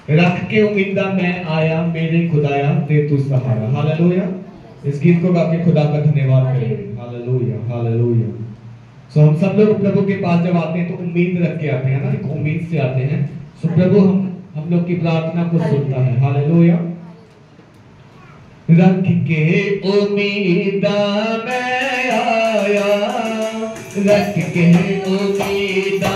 रख के उम्मीदा मैं आया मेरे खुदाया दे तू सहारा। हालेलुया। इस गीत को गा के खुदा का धन्यवाद करेंगे। Hallelujah hallelujah. सो हम सब लोग प्रभु के पास जब आते हैं तो उम्मीद रख के आते हैं ना, एक उम्मीद से आते हैं। सो प्रभु हम लोग की प्रार्थना को सुनता है। हालेलुया। रख के उम्मीदा मैं आया, रख के उम्मीदा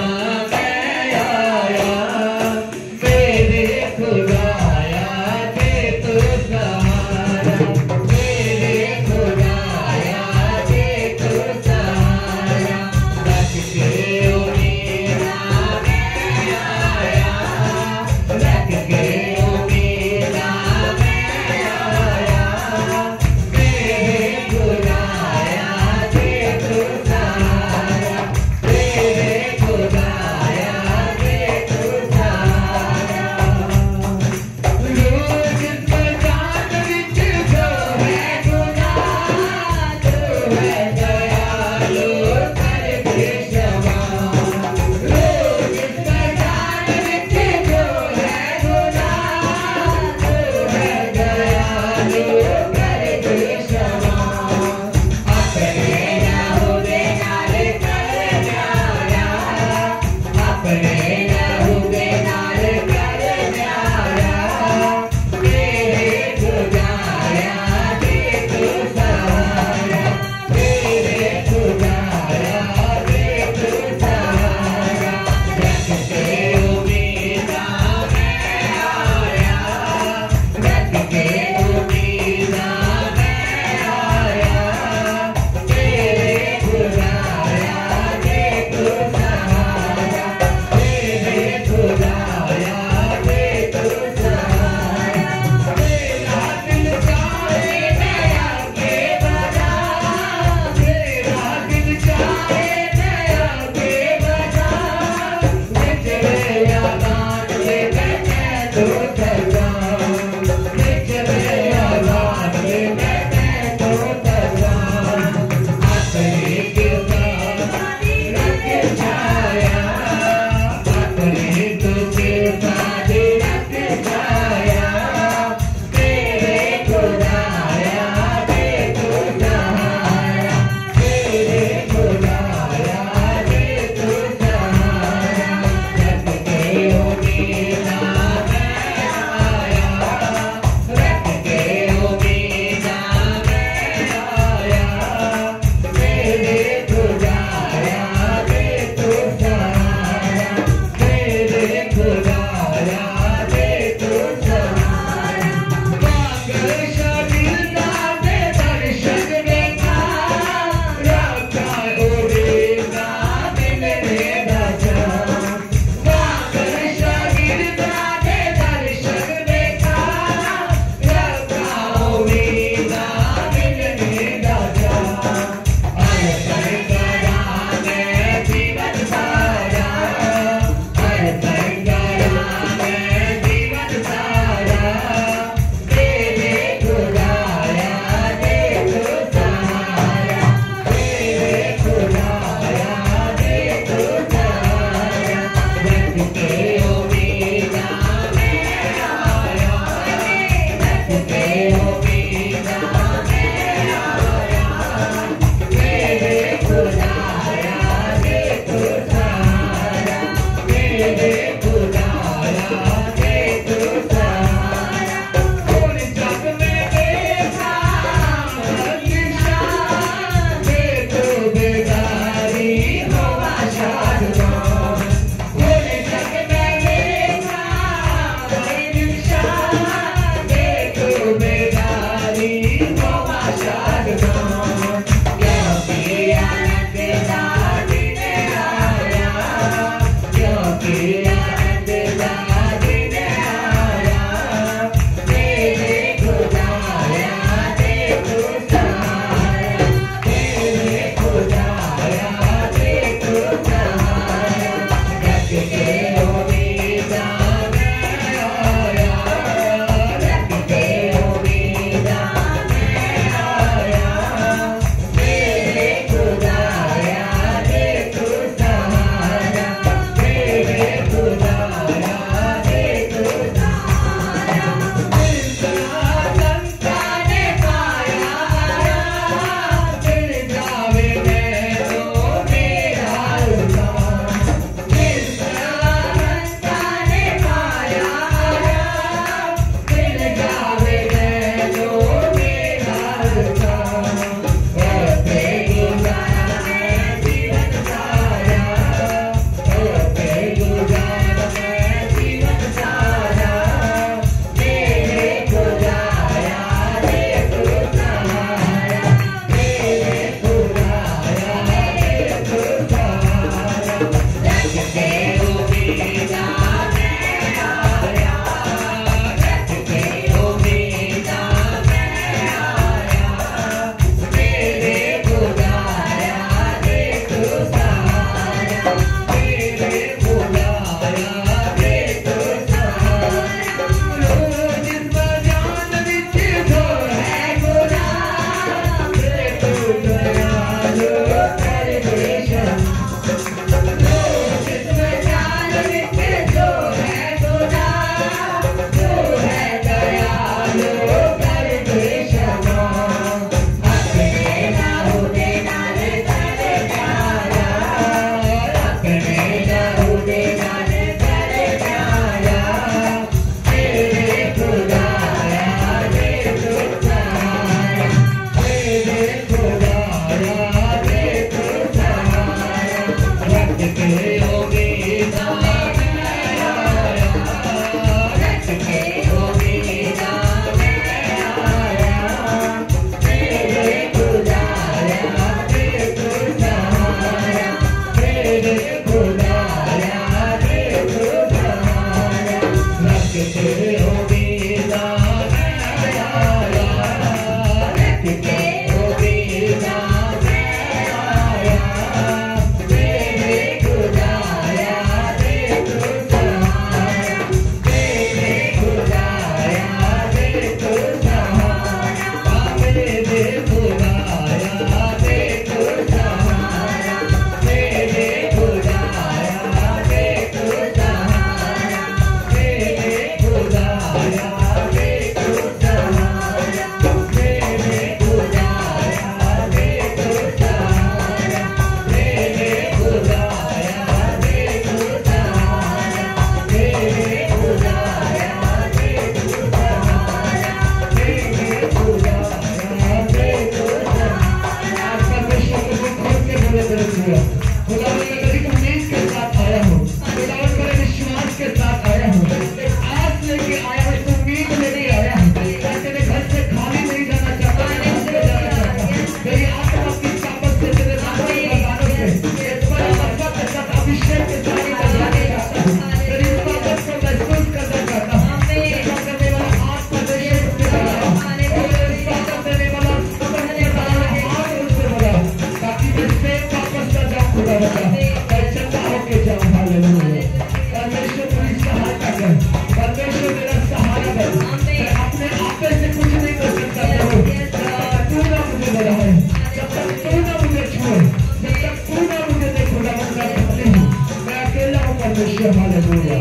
परमेश्वर हालेलुया।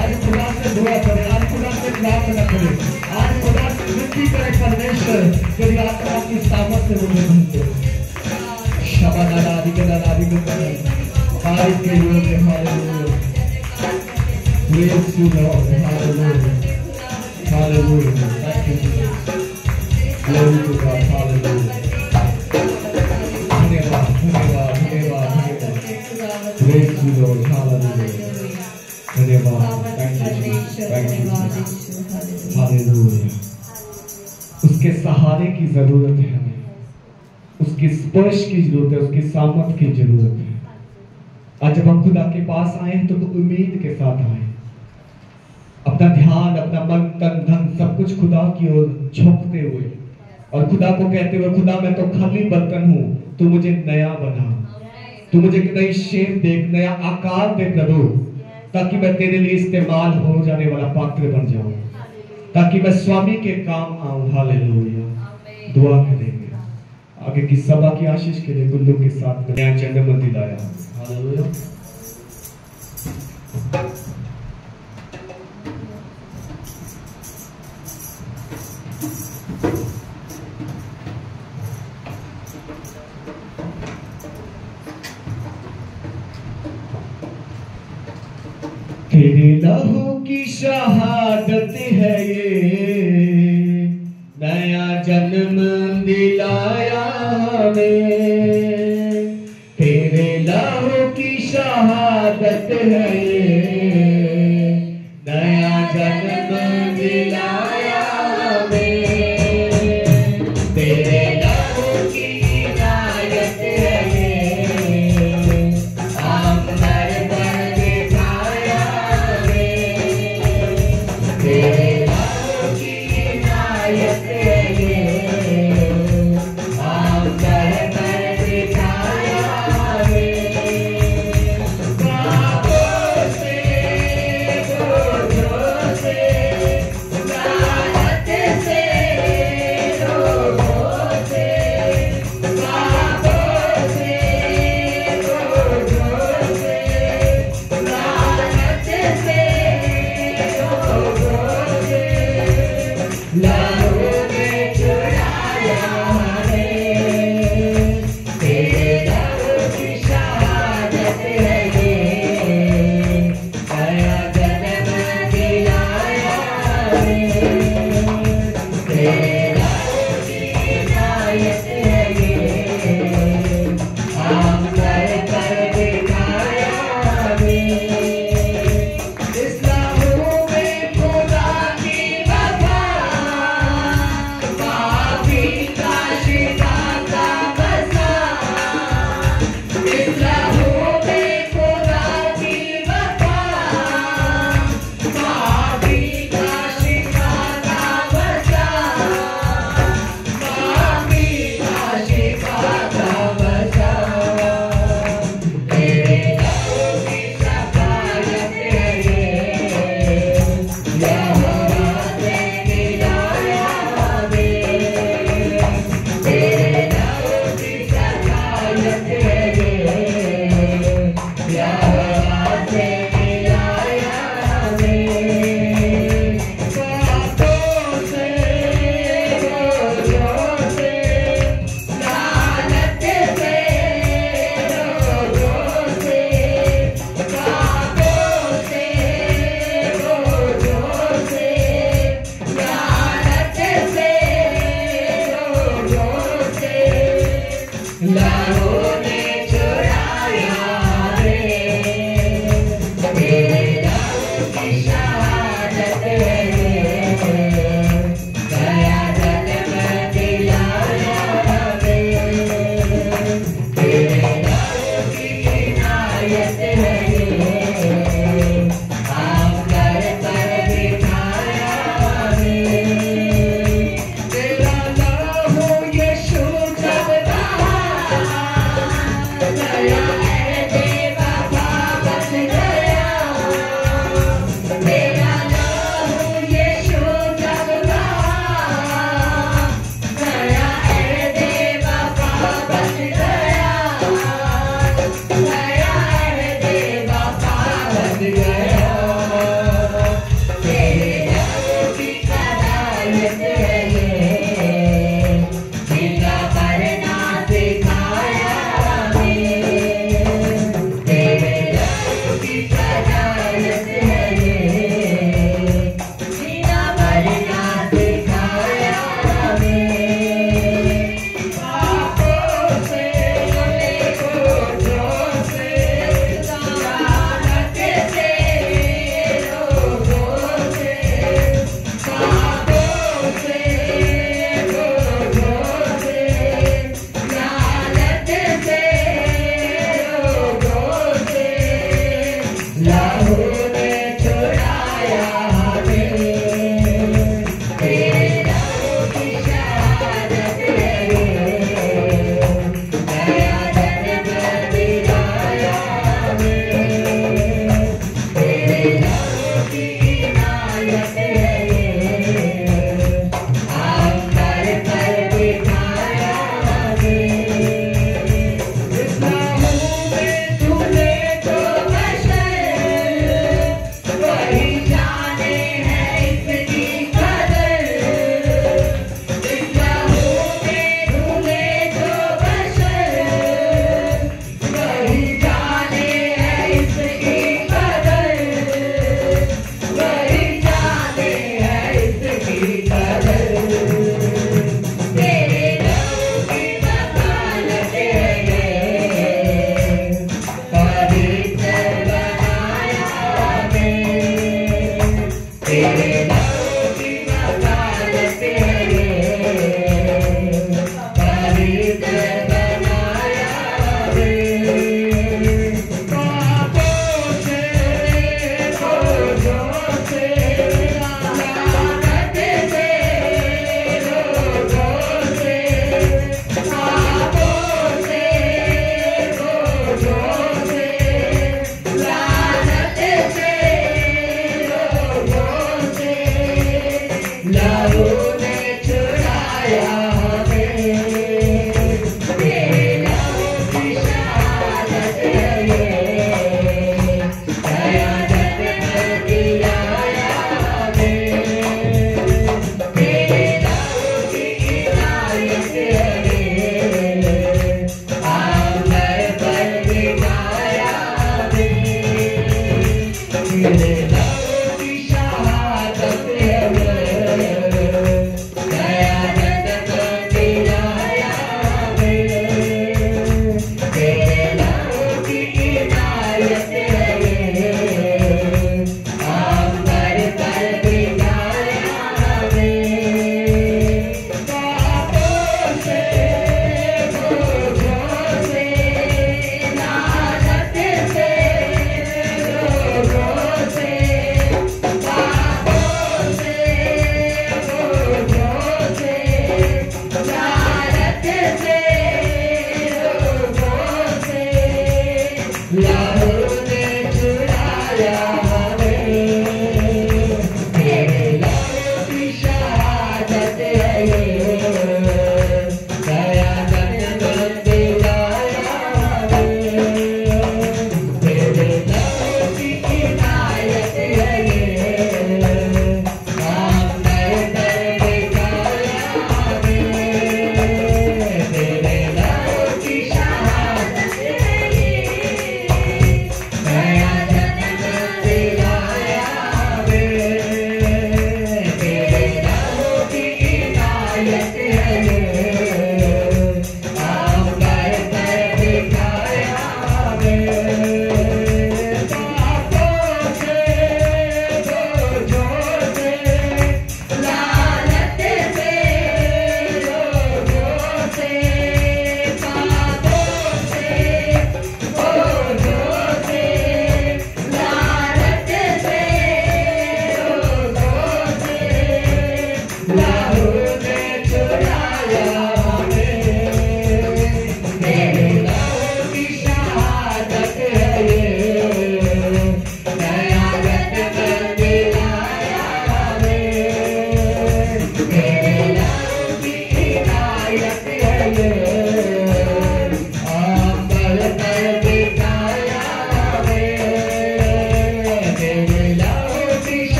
आज खुदा से दुआ करें, आज खुदा से प्रार्थना करें, आज खुदा से विनती करें परमेश्वर तेरी आत्मा की सामर्थ से मुझे भर दे। शबादारी के दादी के आज के योग्य hallelujah. Praise you Lord, hallelujah, hallelujah, thank you Jesus, glory to God, hallelujah, धन्यवाद, धन्यवाद, धन्यवाद, धन्यवाद, praise you Lord, hallelujah, धन्यवाद, thank you Jesus, thank you Jesus, hallelujah। उसके सहारे की जरूरत है हमें, उसकी स्पर्श की जरूरत है, उसकी सामर्थ की जरूरत है। आज जब हम खुदा के पास आए हैं तो उम्मीद के साथ आए, अपना ध्यान, अपना मन, तन, धन सब कुछ खुदा की ओर झोंकते हुए और खुदा को कहते हुए, खुदा मैं तो खाली बर्तन हूं, तू मुझे नया बना, तू मुझे नई शेप दे, नया आकार दे प्रभु, ताकि मैं तेरे लिए इस्तेमाल हो जाने वाला पात्र बन जाऊं, ताकि मैं स्वामी के काम आऊं। हालेलुया। दुआ करेंगे आगे की सभा की आशीष के लिए गुल्लू के साथ नया जन्म दिलाया। हालेलुया। तेरे लहू की शहादत है ये, नया जन्म दिलाया हमें। तेरे लहू की शहादत है ये, नया जन्म दिलाया हमें। तेरे लहू की इनायत है ये, आमदर पर दिखाया हमें। तेरे लहू की इनायत है ये, आमदर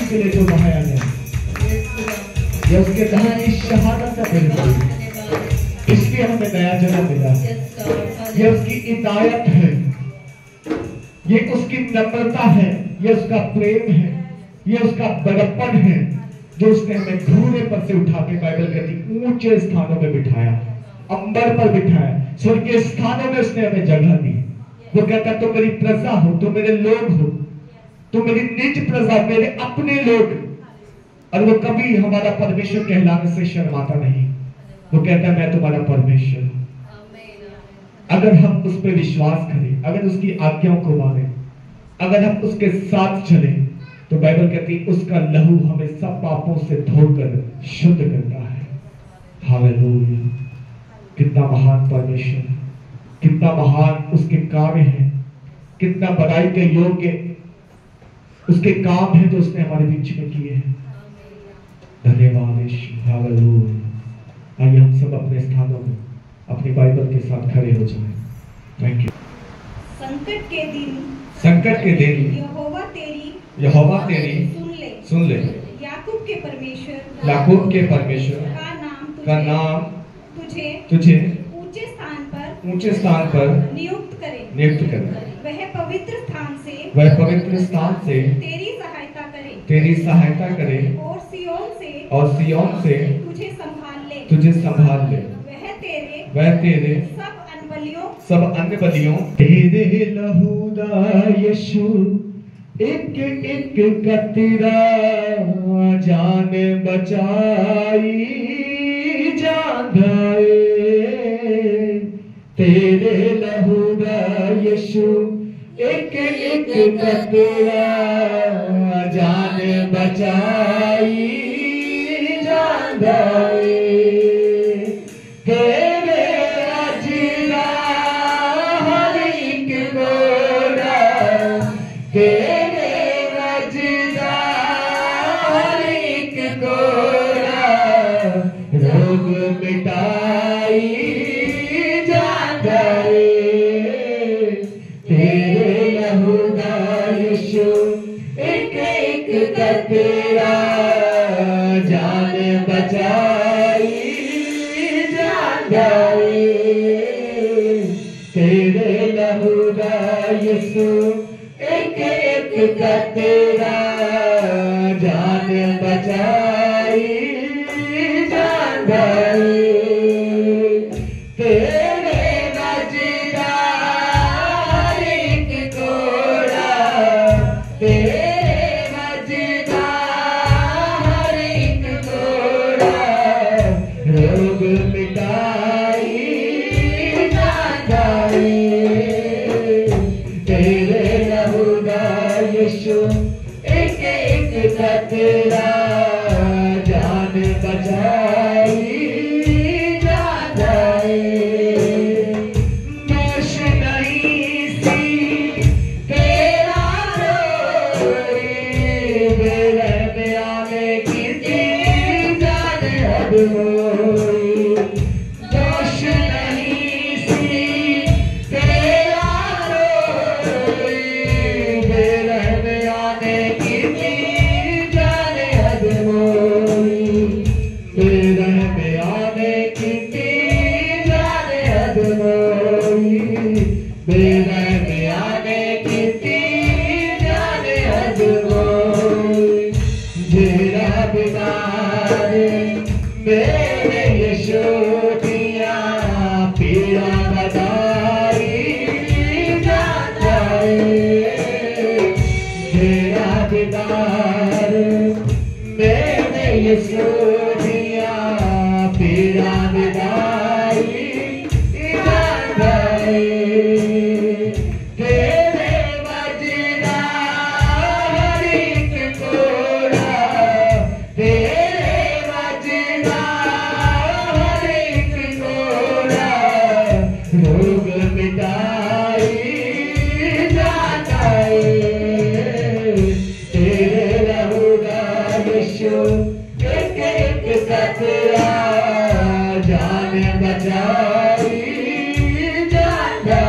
के लिए जो बहाया गया, ये उसके दहन की शहादत का बिल्कुल, इसलिए हमें नया जन्म मिला। ये उसकी इनायत है, ये उसकी नम्रता है, ये उसका प्रेम है, ये उसका बड़प्पन है, जो उसने हमें धूरे पर से उठा के बाइबल कहती ऊंचे स्थानों में बिठाया, अंबर पर बिठाया, स्वर्गीय स्थानों में उसने हमें जगह दी। वो कहता तुम मेरी प्रजा हो, तुम मेरे लोग हो, तुम मेरी निज प्रजा, मेरे अपने लोग। और वो कभी हमारा परमेश्वर कहलाने से शर्माता नहीं। वो कहता है मैं तुम्हारा परमेश्वर हूं। अगर हम उस पर विश्वास करें, अगर उसकी आज्ञाओं को माने, अगर हम उसके साथ चले, तो बाइबल कहती है उसका लहू हमें सब पापों से धोकर शुद्ध करता है। हालेलुया! कितना महान परमेश्वर है, कितना महान उसके कार्य हैं, कितना बड़ाई के योग्य उसके काम है जो उसने हमारे बीच में किए हैं। धन्यवाद यीशु। हालेलुया! आइए हम सब अपने स्थानों में अपनी बाइबल के साथ खड़े हो जाएं। Thank you. संकट के दिन यहोवा तेरी सुन ले। याकूब के परमेश्वर का नाम तुझे ऊंचे स्थान पर नियुक्त करे। वह पवित्र स्थान से तेरी सहायता करे और सिय्योन से तुझे संभाल ले। वह तेरे सब अन्य बलियों तेरे लहू दा यीशु एक एक कतरा जान बचाई जा जाए तेरे लहू दा यीशु एक एक कतरा जान बचाई जांदा तेरे अजीरा हर एक गोरा तेरे अजीरा हर एक गोरा रोग मिटाई जांदा तेरे लहू दा यीशु एक एक कतरा जान बचाई जांदा तेरे लहू दा यीशु एक एक कतरा जान बचाई जांदा तेरे रज़दा हर एक गोरा तेरे रज़दा हर एक गोरा रोग मिटाई जांदा तेरे लहू दा यीशु एक एक कतरा जान बचाई जांदा दोष नहीं सी तेरा कोई बेरहम आवे किसी जान हद होई दोष नहीं सी तेरा कोई बेरहम आवे किसी जान हद होई बेरहम आवे किसी जान हद होई बेरहम आवे किसी जान हद होई जेरा बिमार मेरे यीशु दिया पीड़ा बधाई जाता जेरा बिमार मेरे यीशु दिया पीड़ा बधाई जाता तेरे वजदा हर एक गोरा तेरे वजदा हर एक गोरा रोग मिटाई जाता तेरे लहू दा यीशु एक एक कतरा जान बचाई जाता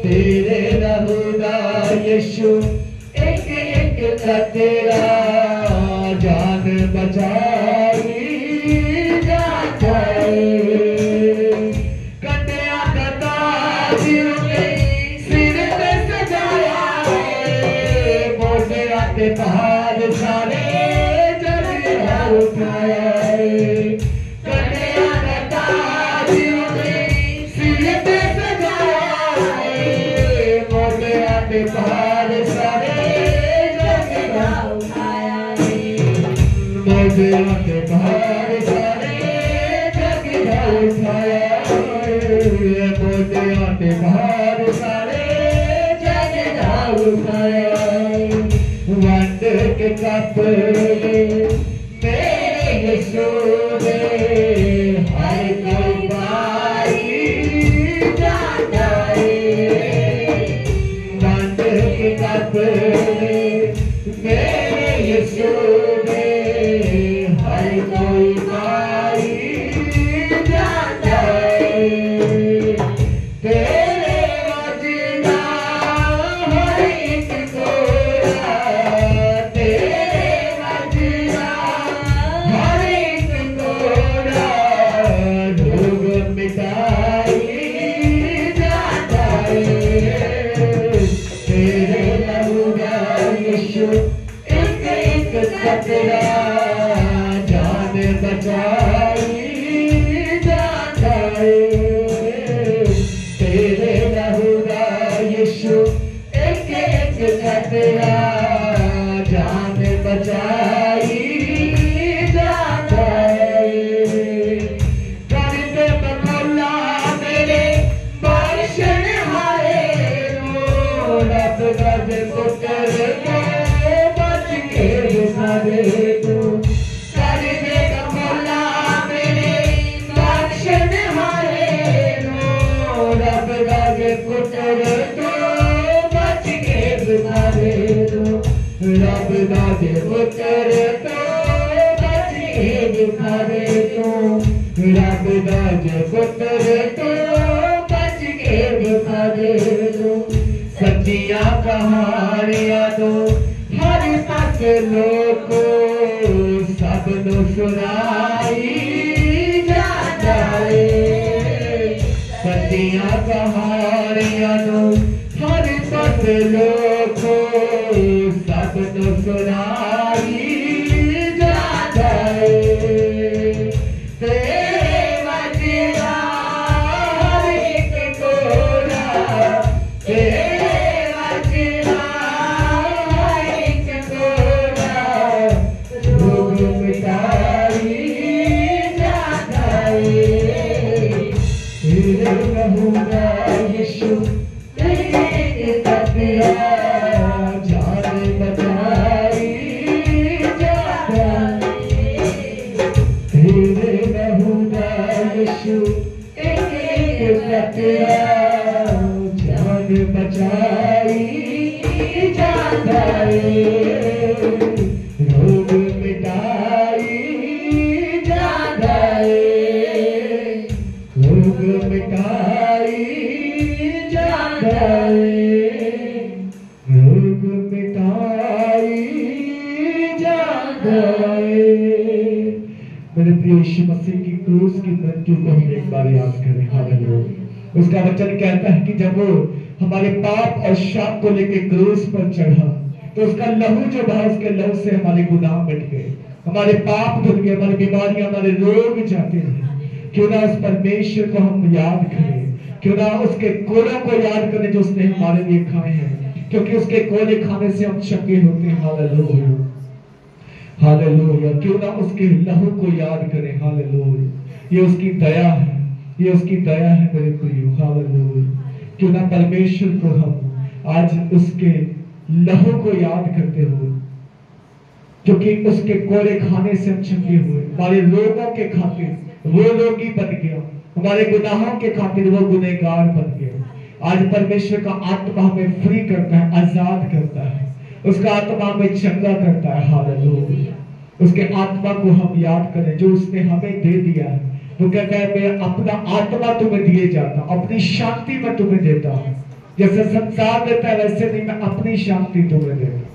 तेरे लहू दा यीशु एक एक कतरा जान बचाई जाता कन्या कता सिर पे सजाया मोटे आते पहाड़ सारे जग उठाया कन्या कता सिर पे सजाया मोटे आते पहाड़ सारे जग उठाया मोटे आते पहाड़ सारे जग उठाया मोटे आते पहाड़ सारे जग उठाया वंड के कपड़े मेरे यीशु दे हर कोई भाई जाता वंड के कपड़े मेरे यीशु दे हर कोई भाई जाता तेरे वजदा हर एक गोरा तेरे दाज पुत्र तो बच के दिखा दे तो, रब दाज पुत्र तो बच के दिखा दे तो, सच्चियां कहानियां तो हर पास लोको सब नु सुनाई जाता है, सच्चियां कहानियां तो हर पास लोको सब नु सुनाई जाता है। रोग मिटाई जाता है, रोग मिटाई जाता है, रोग मिटाई जाता है। मेरे प्रिय यीशु मसीह की क्रूस की मृत्यु को हम एक बार याद करें। हालेलुया। उसका वचन कहता है कि जब वो हमारे पाप और शाप को लेके क्रूस पर चढ़ा तो उसका लहू जो बहा, उसके लहू से हमारे गुनाह मिट गए, हमारे पाप धुल गए, हमारी बीमारियां, हमारे रोग जाते हैं। क्यों ना उस परमेश्वर को हम याद करें, क्यों ना उसके कोड़ों को याद करें जो उसने हमारे लिए खाए हैं, क्योंकि उसके कोड़े खाने से हम चंगे होते हैं। Hallelujah, hallelujah. क्यों ना उसके लहू को याद करें। हालेलुया। ये उसकी दया है, ये उसकी दया है मेरे प्रियो। हालेलुया। क्यों ना परमेश्वर को हम आज उसके लहू को याद करते हुए, क्योंकि उसके कोड़े खाने से हम चंगे हुए, हमारे रोगों के खातिर वो रोगी बन गया, हमारे गुनाहों के खातिर वो गुनहगार बन गया। आज परमेश्वर का आत्मा हमें फ्री करता है, आजाद करता है, उसका आत्मा हमें चंगा करता है। हालेलुया। उसके आत्मा को हम याद करें जो उसने हमें दे दिया है। वो कहता है मैं अपना आत्मा तुम्हें दिए जाता हूं, अपनी शांति मैं तुम्हें देता हूं, जैसे संसार देता है वैसे नहीं, मैं अपनी शांति तुम्हें देता हूं।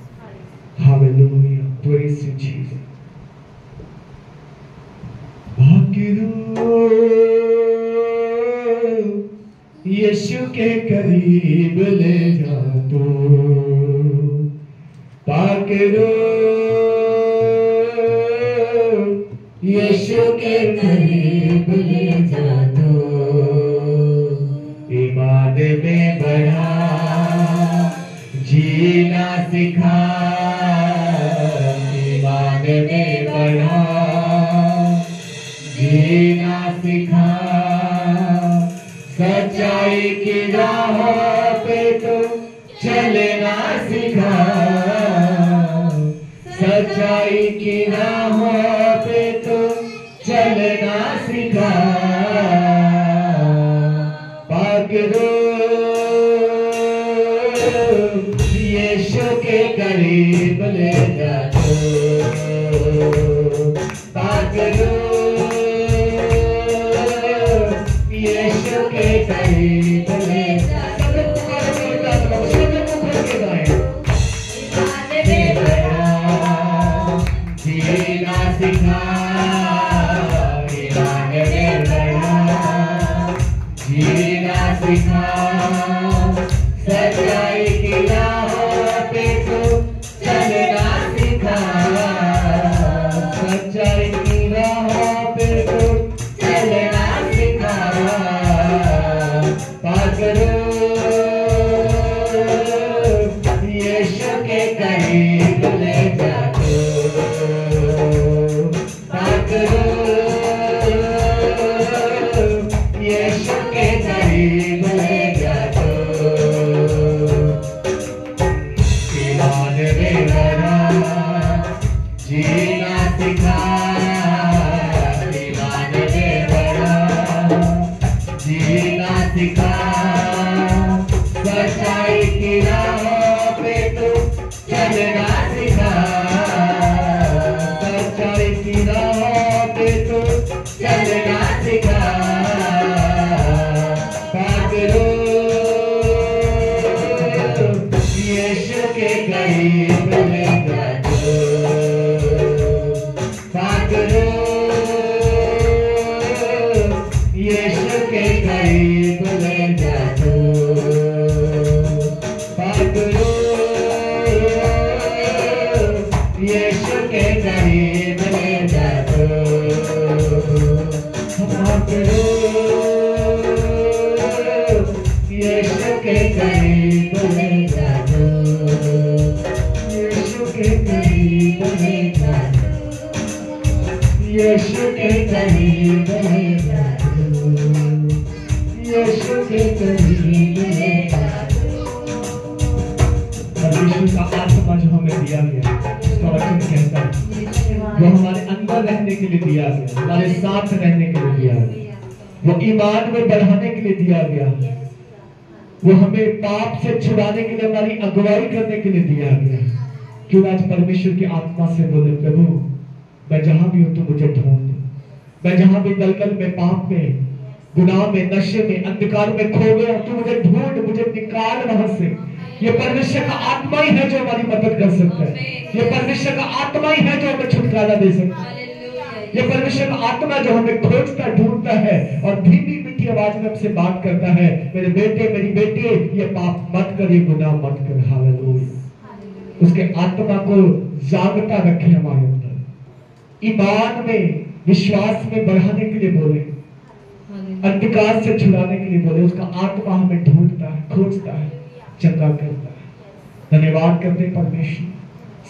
हालेलुया। Praise you Jesus. यीशु के करीब ले जा तो पाकरो, यीशु के करीब ले जा तो ईमान में बढ़ा, जीना सिखा, ईमान में बढ़ा, जीना सिखा, सच्चाई की राहों पे तो चलना सिखा, सच्चाई की राहों पे तो चलना सिखा, पाकरो यीशु के करीब ले जा तो, पाकरो यीशु के करीब ले जा। जीना सिखा, ईमान में बढ़ा, जीना सिखा, सच्चाई की राहों पे तो चलना सिखा, सच्चाई की राहों पे तो चलना सिखा, पाकरो यीशु के करीब ले जा तो, पाकरो यीशु के करीब ले क्षमा करो, यीशु के करीब ले जाओ, यीशु के करीब ले जाओ, यीशु के करीब ले जाओ, यीशु के करीब ले जाओ। परमेश्वर का आत्मा जो हमें दिया गया, उसका वचन कहता है वो हमारे अंदर रहने के लिए दिया गया, हमारे साथ रहने के लिए दिया गया, वो ईमान में बढ़ाने के लिए दिया गया, वो हमें पाप से छुड़ाने के लिए, हमारी अगुवाई करने के लिए दिया गया। क्यों आज परमेश्वर की आत्मा से बोले, प्रभु मैं जहां भी हूं तो मुझे ढूंढ दो, मैं जहां भी दलदल में, पाप में, गुनाह में, नशे में, अंधकार में खो गया, तू मुझे ढूंढ, मुझे निकाल वहां से। ये परमेश्वर का आत्मा ही है जो हमारी मदद कर सकता है, ये परमेश्वर का आत्मा ही है जो हमें छुटकारा दे सकता है, ये परमेश्वर का आत्मा जो हमें खोजता, ढूंढता है और धीमी मीठी आवाज में हमसे बात करता है, मेरे बेटे, मेरी बेटी, ये पाप मत कर, ये गुनाह मत कर। हालेलुया। उसके आत्मा को जागता रखे हमारे अंदर, ईमान में, विश्वास में बढ़ाने के लिए बोले, अंधकार से छुड़ाने के लिए बोले। उसका आत्मा हमें ढूंढता है, खोजता है, चंगा करता है। धन्यवाद करते परमेश्वर,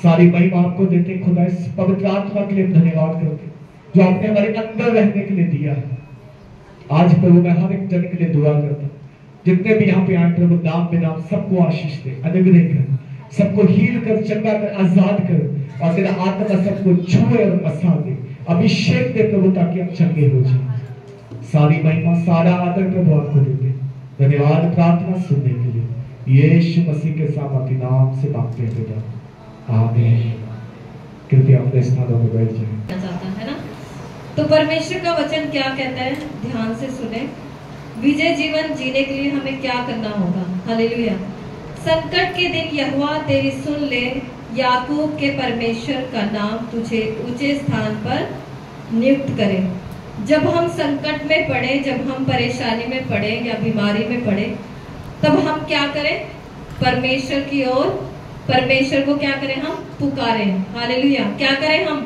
सारी महिमा आपको देते खुदा, इस पवित्र आत्मा के लिए धन्यवाद करते जो आपने हमारे अंदर रहने के लिए दिया है। आज प्रभु मैं हर एक जन के लिए दुआ करता हूं, जितने भी यहाँ पे आए प्रभु, नाम बेनाम सबको आशीष दे, अनुग्रह कर, सबको हील कर, चंगा कर, आजाद कर, और तेरा आत्मा सबको छुए और बसा दे, अभिषेक दे प्रभु, ताकि हम चंगे हो जाए। सारी महिमा, सारा आदर प्रभु आपको देते। धन्यवाद प्रार्थना सुनने के लिए, यीशु मसीह के सामर्थी नाम से मांगते हैं पिता, आमीन। कृपया अपने स्थानों में बैठ जाएं। जाता है ना, तो परमेश्वर का वचन क्या कहता है, ध्यान से सुने। विजय जीवन जीने के लिए हमें क्या करना होगा। हालेलुया। संकट के दिन यहोवा तेरी सुन ले, याकूब के परमेश्वर का नाम तुझे ऊंचे स्थान पर नियुक्त करे। जब हम संकट में पड़े, जब हम परेशानी में पड़े या बीमारी में पड़े, तब हम क्या करें, परमेश्वर की ओर, परमेश्वर को क्या करें, हम पुकारें। हालेलुया। क्या करें, हम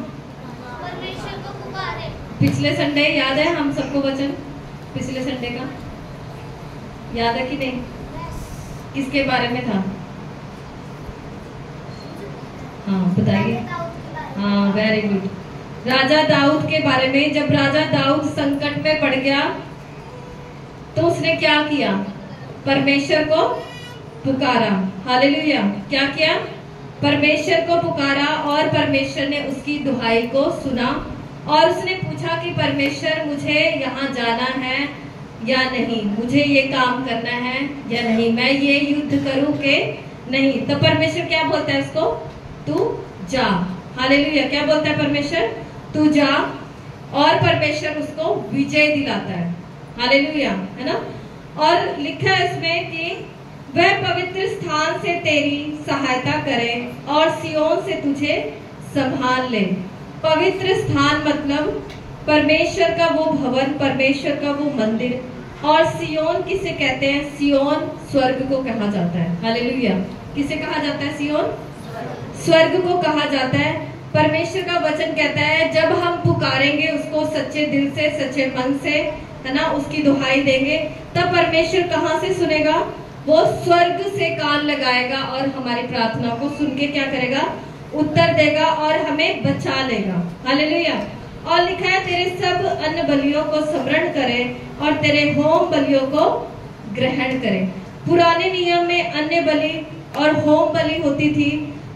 परमेश्वर को पुकारें। पिछले संडे याद है हम सबको वचन, पिछले संडे का याद है कि नहीं, किसके बारे में था? हाँ बताइए। हाँ वेरी गुड, राजा दाऊद के बारे में। जब राजा दाऊद संकट में पड़ गया तो उसने क्या किया, परमेश्वर को पुकारा। हालेलुया। क्या किया, परमेश्वर को पुकारा, और परमेश्वर ने उसकी दुहाई को सुना, और उसने पूछा कि परमेश्वर मुझे यहाँ जाना है या नहीं, मुझे ये काम करना है या नहीं, मैं ये युद्ध करूं के नहीं। तो परमेश्वर क्या बोलता है उसको, तू जा। हालेलुया। क्या बोलता है परमेश्वर, तू जा, और परमेश्वर उसको विजय दिलाता है। हालेलुया, है ना। और लिखा है इसमें कि वह पवित्र स्थान से तेरी सहायता करे और सियोन से तुझे संभाल ले। पवित्र स्थान मतलब परमेश्वर का वो भवन, परमेश्वर का वो मंदिर। और सियोन किसे कहते हैं, सियोन स्वर्ग को कहा जाता है। हालेलुया। किसे कहा जाता है, सियोन स्वर्ग को कहा जाता है। परमेश्वर का वचन कहता है जब हम पुकारेंगे उसको सच्चे दिल से, सच्चे मन से, है ना, उसकी दुहाई देंगे, तब परमेश्वर कहाँ से सुनेगा, वो स्वर्ग से कान लगाएगा और हमारी प्रार्थना को सुन के क्या करेगा, उत्तर देगा और हमें बचा लेगा। हालेलुया। और लिखा है तेरे सब अन्य बलियों को स्मरण करे और तेरे होम बलियों को ग्रहण करे। पुराने नियम में अन्य बलि और होम बलि होती थी,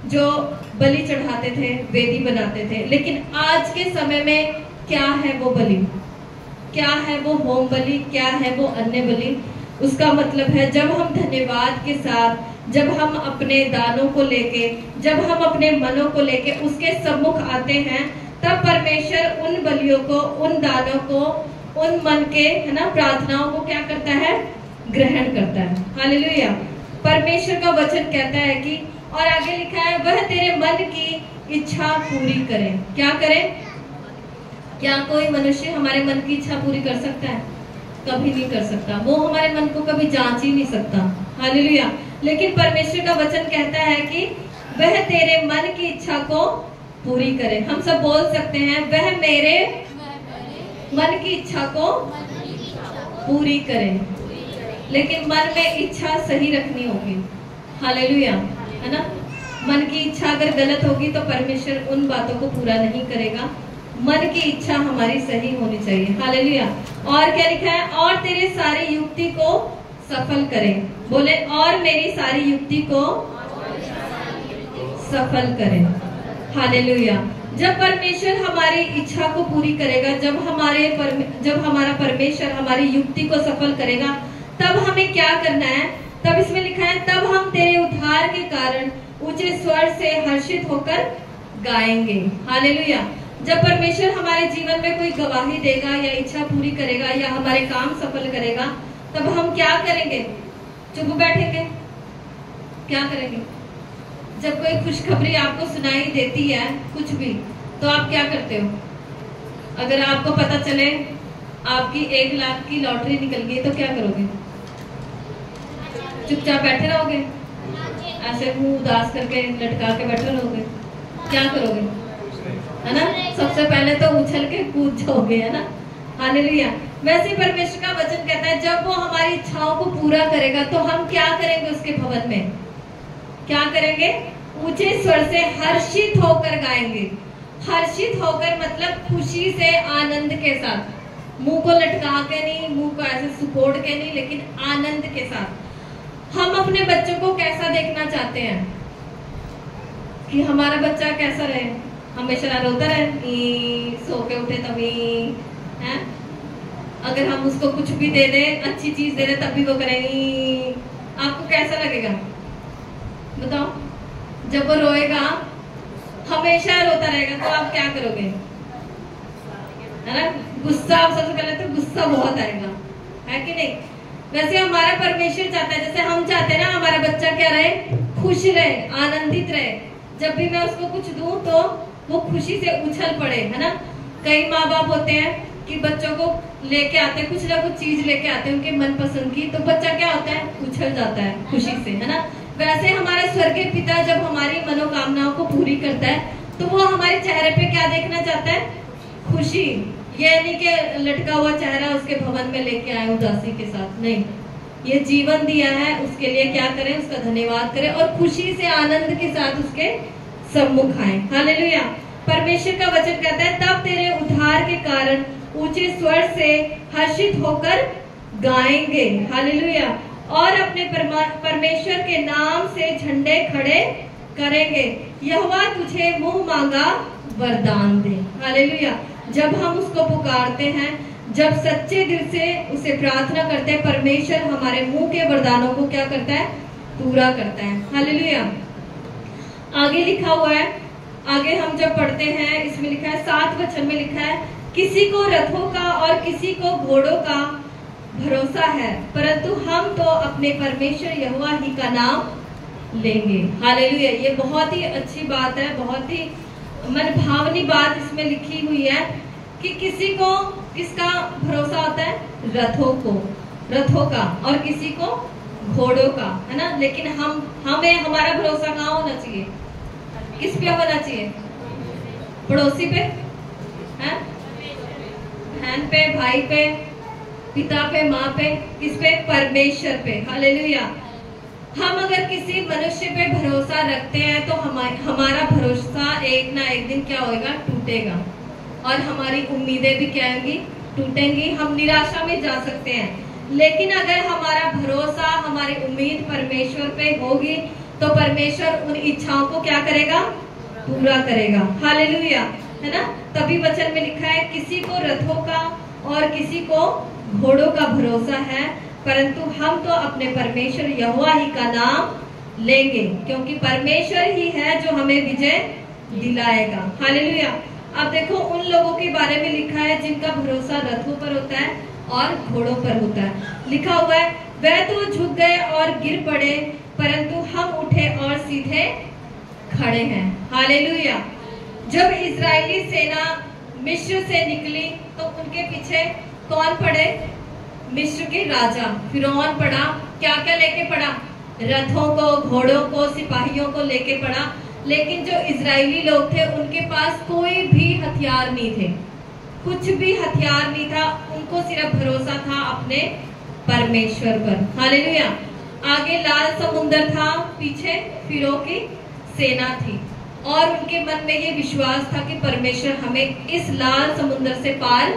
जो बलि चढ़ाते थे, वेदी बनाते थे। लेकिन आज के समय में क्या है वो बलि, क्या है वो होम बलि, क्या है वो अन्य बलि। उसका मतलब है जब हम धन्यवाद के साथ, जब हम अपने दानों को लेके, जब हम अपने मनों को लेके उसके सम्मुख आते हैं, तब परमेश्वर उन बलियों को, उन दानों को, उन मन के, है ना, प्रार्थनाओं को क्या करता है, ग्रहण करता है। हालेलुया। परमेश्वर का वचन कहता है कि, और आगे लिखा है वह तेरे मन की इच्छा पूरी करे। क्या करे, क्या कोई मनुष्य हमारे मन की इच्छा पूरी कर सकता है? कभी नहीं कर सकता। वो हमारे मन को कभी जांच ही नहीं सकता। हालेलुया। लेकिन परमेश्वर का वचन कहता है कि वह तेरे मन की इच्छा को पूरी करे। हम सब बोल सकते हैं वह मेरे मन की इच्छा को पूरी करें। लेकिन मन में इच्छा सही रखनी होगी। हालेलुया, है ना। मन की इच्छा अगर गलत होगी तो परमेश्वर उन बातों को पूरा नहीं करेगा। मन की इच्छा हमारी सही होनी चाहिए। हालेलुया। और क्या लिखा है? और तेरे सारी युक्ति को सफल करें। बोले, और मेरी सारी युक्ति को सफल करें। हालेलुया। जब परमेश्वर हमारी इच्छा को पूरी करेगा, जब हमारा परमेश्वर हमारी युक्ति को सफल करेगा, तब हमें क्या करना है? तब इसमें लिखा है, तब हम तेरे उद्धार के कारण ऊंचे स्वर से हर्षित होकर गाएंगे। हालेलुया। जब परमेश्वर हमारे जीवन में कोई गवाही देगा या इच्छा पूरी करेगा या हमारे काम सफल करेगा, तब हम क्या करेंगे? चुप बैठेंगे? क्या करेंगे? जब कोई खुशखबरी आपको सुनाई देती है, कुछ भी, तो आप क्या करते हो? अगर आपको पता चले आपकी 1 लाख की लॉटरी निकल गई, तो क्या करोगे? चुपचाप बैठे रहोगे? ऐसे मुंह उदास करके लटका के बैठे रहोगे? क्या करोगे? है ना। सबसे पहले तो उछल के कूद जाओगे, है ना। हालेलुया। वैसे परमेश्वर का वचन कहता है, जब वो हमारी इच्छाओं को पूरा करेगा तो हम क्या करेंगे? उसके भवन में क्या करेंगे? ऊंचे स्वर से हर्षित होकर गाएंगे। हर्षित होकर मतलब खुशी से, आनंद के साथ, मुंह को लटका के नहीं, मुंह को ऐसे सुकोड़ के नहीं, लेकिन आनंद के साथ। हम अपने बच्चों को कैसा देखना चाहते हैं? कि हमारा बच्चा कैसा रहे? हमेशा रोता रहे, सो के उठे तभी, है? अगर हम उसको कुछ भी दे दें, अच्छी चीज दे दें, तब भी वो करेंगे, आपको कैसा लगेगा? बताओ। जब वो रोएगा, हमेशा रोता रहेगा, तो आप क्या करोगे? है ना। गुस्सा, आप सबसे पहले तो गुस्सा बहुत आएगा, है कि नहीं? वैसे हमारा परमेश्वर चाहता है, जैसे हम चाहते हैं ना हमारा बच्चा क्या रहे? खुश रहे, आनंदित रहे। जब भी मैं उसको कुछ दूं तो वो खुशी से उछल पड़े, है ना। कई माँ बाप होते हैं कि बच्चों को लेके आते हैं, कुछ ना कुछ चीज लेके आते हैं उनके मनपसंद की, तो बच्चा क्या होता है? उछल जाता है खुशी से, है ना। वैसे हमारे स्वर्गीय पिता जब हमारी मनोकामनाओं को पूरी करता है, तो वो हमारे चेहरे पे क्या देखना चाहता है? खुशी। ये नहीं कि लटका हुआ चेहरा उसके भवन में लेके आए उदासी के साथ, नहीं। ये जीवन दिया है, उसके लिए क्या करें? उसका धन्यवाद करें और खुशी से, आनंद के साथ उसके सम्मुख आए। हालेलुया। परमेश्वर का वचन कहता है, तब तेरे उद्धार के कारण ऊंचे स्वर से हर्षित होकर गाएंगे। हालेलुया। और अपने परमेश्वर के नाम से झंडे खड़े करेंगे। यहोवा तुझे मुंह मांगा वरदान दे। हालेलुया। जब हम उसको पुकारते हैं, जब सच्चे दिल से उसे प्रार्थना करते हैं, परमेश्वर हमारे मुंह के वरदानों को क्या करता है? पूरा करता है। हालेलुया। आगे लिखा हुआ है, आगे हम जब पढ़ते हैं, इसमें लिखा है 7 वचन में लिखा है, किसी को रथों का और किसी को घोड़ों का भरोसा है, परंतु हम तो अपने परमेश्वर यहोवा ही का नाम लेंगे। हालेलुया। ये बहुत ही अच्छी बात है, बहुत ही मन भावनी बात इसमें लिखी हुई है कि किसी को किसका भरोसा होता है? रथों का और किसी को घोड़ों का, है ना। लेकिन हमें हमारा भरोसा कहाँ होना चाहिए? किस पे होना चाहिए? पड़ोसी पे, है? बहन पे, भाई पे, पिता पे, माँ पे, किस पे? परमेश्वर पे। हालेलुया। हम अगर किसी मनुष्य पे भरोसा रखते हैं तो हमारा भरोसा एक ना एक दिन क्या होगा? टूटेगा। और हमारी उम्मीदें भी क्या होंगी? टूटेंगी। हम निराशा में जा सकते हैं। लेकिन अगर हमारा भरोसा, हमारी उम्मीद परमेश्वर पे होगी, तो परमेश्वर उन इच्छाओं को क्या करेगा? पूरा करेगा। हालेलुया, है ना। तभी वचन में लिखा है, किसी को रथों का और किसी को घोड़ों का भरोसा है, परंतु हम तो अपने परमेश्वर यहोवा ही का नाम लेंगे, क्योंकि परमेश्वर ही है जो हमें विजय दिलाएगा। हालेलुया। अब देखो, उन लोगों के बारे में लिखा है जिनका भरोसा रथों पर होता है और घोड़ों पर होता है। लिखा हुआ है, वह तो झुक गए और गिर पड़े, परंतु हम उठे और सीधे खड़े हैं। हालेलुया। जब इजरायली सेना मिस्र से निकली तो उनके पीछे कौन पड़े? मिस्र के राजा फिरौन पड़ा। क्या क्या लेके पड़ा? रथों को, घोड़ों को, सिपाहियों को लेके पड़ा। लेकिन जो इजरायली लोग थे उनके पास कोई भी हथियार नहीं थे। कुछ भी हथियार नहीं था, उनको सिर्फ भरोसा था अपने परमेश्वर पर। हालेलुया। आगे लाल समुंदर था, पीछे फिरौन की सेना थी और उनके मन में ये विश्वास था कि परमेश्वर हमें इस लाल समुंदर से पार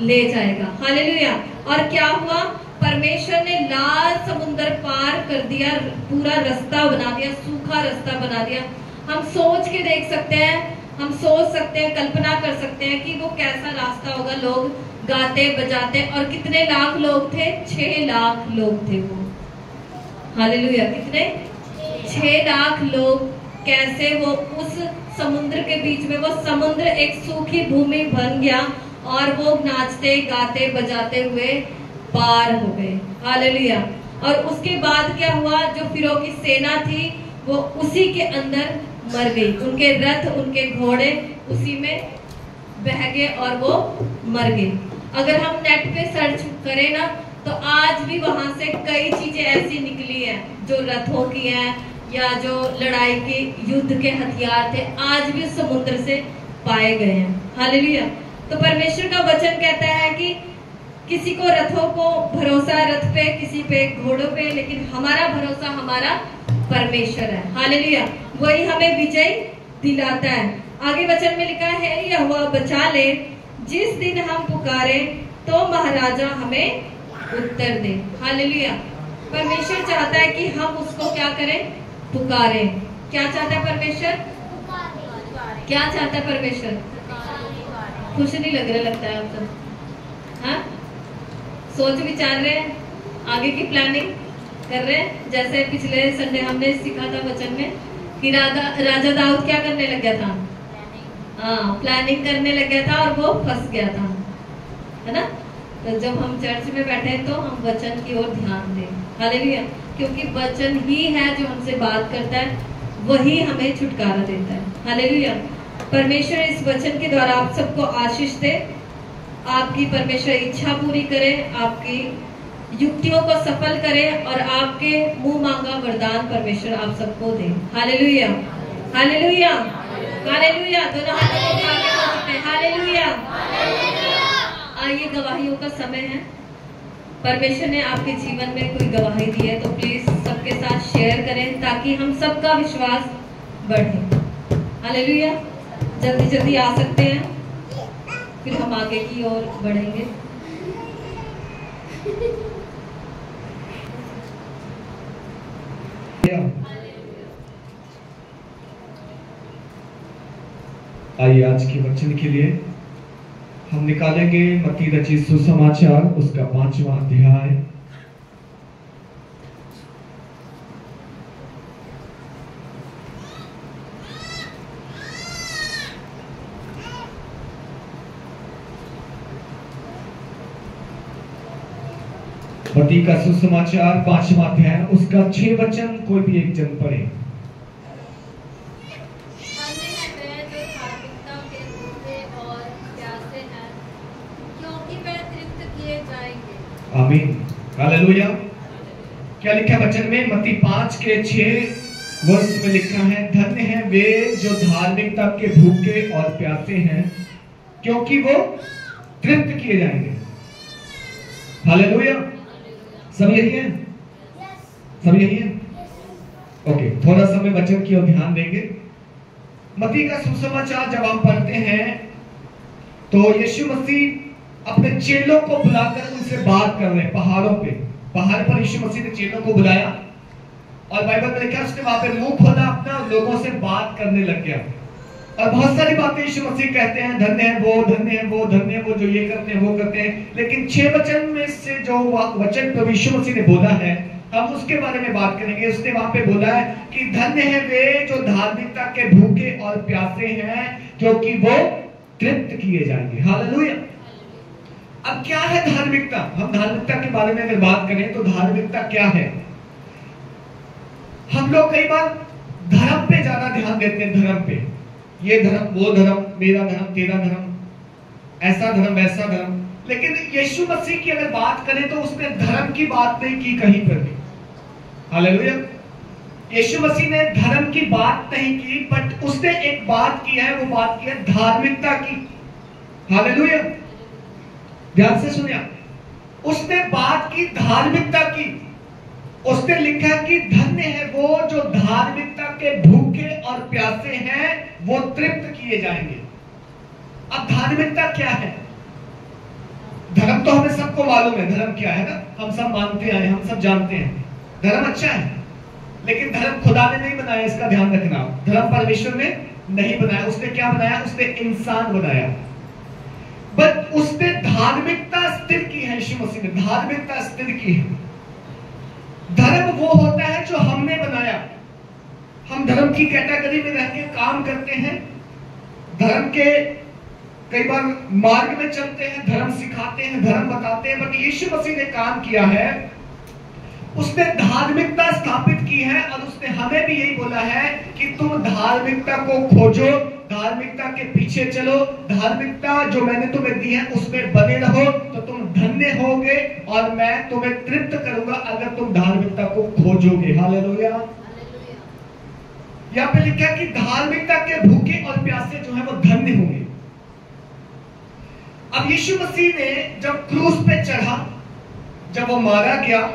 ले जाएगा। हालेलुया। और क्या हुआ? परमेश्वर ने लाल समुंदर पार कर दिया, पूरा रास्ता बना दिया, सूखा रास्ता बना दिया। हम सोच के देख सकते हैं, हम सोच सकते हैं, कल्पना कर सकते हैं कि वो कैसा रास्ता होगा। लोग गाते बजाते, और कितने लाख लोग थे? 6 लाख लोग थे वो। हालेलुया। कितने? 6 लाख लोग। कैसे वो उस समुद्र के बीच में, वो समुद्र एक सूखी भूमि बन गया और वो नाचते गाते बजाते हुए पार हो गए। हालेलुया। और उसके बाद क्या हुआ? जो फिरौन की सेना थी वो उसी के अंदर मर गई, उनके रथ, उनके घोड़े उसी में बह गए और वो मर गए। अगर हम नेट पे सर्च करें ना, तो आज भी वहां से कई चीजें ऐसी निकली हैं जो रथों की हैं या जो लड़ाई के युद्ध के हथियार थे, आज भी समुद्र से पाए गए हैं। हालेलुया। तो परमेश्वर का वचन कहता है कि किसी को रथों को भरोसा है, रथ पे, किसी पे घोड़ों पे, लेकिन हमारा भरोसा हमारा परमेश्वर है। हालेलुया। वही हमें विजय दिलाता है। आगे वचन में लिखा है, यहोवा बचा ले, जिस दिन हम पुकारे तो महाराजा हमें उत्तर दे। हालेलुया। परमेश्वर चाहता है कि हम उसको क्या करें? पुकारें। क्या चाहता है परमेश्वर? क्या चाहता है परमेश्वर? खुश नहीं लग रहा लगता है आप सब? हाँ, सोच विचार रहे हैं, आगे की प्लानिंग कर रहे हैं। जैसे पिछले संडे हमने सीखा था वचन में कि राजा दाऊद क्या करने लग गया था? हाँ, प्लानिंग करने लग गया था और वो फंस गया था, है ना। तो जब हम चर्च में बैठे तो हम वचन की ओर ध्यान दें। हालेलुया। क्योंकि वचन ही है जो हमसे बात करता है, वही हमें छुटकारा देता है। हालेलुया। परमेश्वर इस वचन के द्वारा आप सबको आशीष दे, आपकी परमेश्वर इच्छा पूरी करे, आपकी युक्तियों को सफल करे और आपके मुंह मांगा वरदान परमेश्वर आप सबको दे। हालेलुया। हालेलुया। हालेलुया। दोनों हाथों को उठा के बोलते हैं हालेलुया। आइए, गवाहियों का समय है। परमेश्वर ने आपके जीवन में कोई गवाही दी है तो प्लीज सबके साथ शेयर करें ताकि हम सबका विश्वास बढ़े। हालेलुया। जल्दी जल्दी आ सकते हैं, फिर हम आगे की ओर बढ़ेंगे। आइए, आज के वचन के लिए हम निकालेंगे मत्ती रचित सुसमाचार, उसका 5वां अध्याय। मत्ती का सुसमाचार 5वां अध्याय, उसका 6 वचन कोई भी एक जन पढ़े। आमीन। हालेलुया। क्या लिखा वचन में? मत्ती 5 के 6 वर्ष में लिखा है, धन्य हैं वे जो धार्मिकता के भूखे और प्यासे हैं, क्योंकि वो तृप्त किए जाएंगे। हालेलुया। सब यही है? सब यही है? ओके, थोड़ा सा मैं वचन की ओर ध्यान देंगे। मत्ती का सुसमाचार जब हम पढ़ते हैं तो यीशु मसीह अपने चेलों को बुलाकर उनसे बात कर रहे हैं। पहाड़ पर यीशु मसीह ने चेलों को बुलाया और बाइबल में लिखा उसने वहां पे मुंह खोला अपना, लोगों से बात करने लग गया और बहुत सारी बातें यीशु मसीह कहते हैं, धन्य है वो, धन्य है वो, धन्य है वो जो ये करते हैं वो करते हैं। लेकिन 6 वचन में से जो वचन प्रभु यीशु मसीह ने बोला है, हम उसके बारे में बात करेंगे। उसने वहां पे बोला है कि धन्य है वे जो धार्मिकता के भूखे और प्यासे हैं, क्योंकि वो तृप्त किए जाएंगे। हालेलुया। अब क्या है धार्मिकता? हम धार्मिकता के बारे में अगर बात करें तो धार्मिकता क्या है? हम लोग कई बार धर्म पे ज्यादा ध्यान देते हैं, धर्म पे, ये धर्म वो धर्म, मेरा धर्म तेरा धर्म, ऐसा धर्म वैसा धर्म। लेकिन यीशु मसीह की अगर बात करें तो उसने धर्म की बात नहीं की कहीं पर भी। हालेलुया। यीशु मसीह ने धर्म की बात नहीं की, बट उसने एक बात की है, वो बात की है धार्मिकता की। हालेलुया। ध्यान से सुनिए, उसने बात की धार्मिकता की। उसने लिखा कि धन्य है वो जो धार्मिकता के भूखे और प्यासे हैं, वो तृप्त किए जाएंगे। अब धार्मिकता क्या है? धर्म तो हमें सबको मालूम है, धर्म क्या है ना, हम सब मानते हैं, हम सब जानते हैं धर्म अच्छा है। लेकिन धर्म खुदा ने नहीं बनाया, इसका ध्यान रखना। धर्म परमेश्वर ने नहीं बनाया। उसने क्या बनाया? उसने इंसान बनाया। बट उसने धार्मिकता स्थिर की है। यीशु मसीह ने धार्मिकता स्थिर की है। धर्म वो होता है जो हमने बनाया। हम धर्म की कैटेगरी में रह के काम करते हैं, धर्म के कई बार मार्ग में चलते हैं, धर्म सिखाते हैं, धर्म बताते हैं। बट यीशु मसीह ने काम किया है, उसने धार्मिकता स्थापित की है। और उसने हमें भी यही बोला है कि तुम धार्मिकता को खोजो, धार्मिकता के पीछे चलो, धार्मिकता जो मैंने तुम्हें दी है उसमें बने रहो, तो तुम धन्य होगे और मैं तुम्हें तृप्त करूंगा अगर तुम धार्मिकता को खोजोगे। हालेलुया। यहां पे लिखा है कि धार्मिकता के भूखे और प्यासे जो है वो धन्य होंगे। अब यीशु मसीह ने जब क्रूस पे चढ़ा, जब वो मारा गया,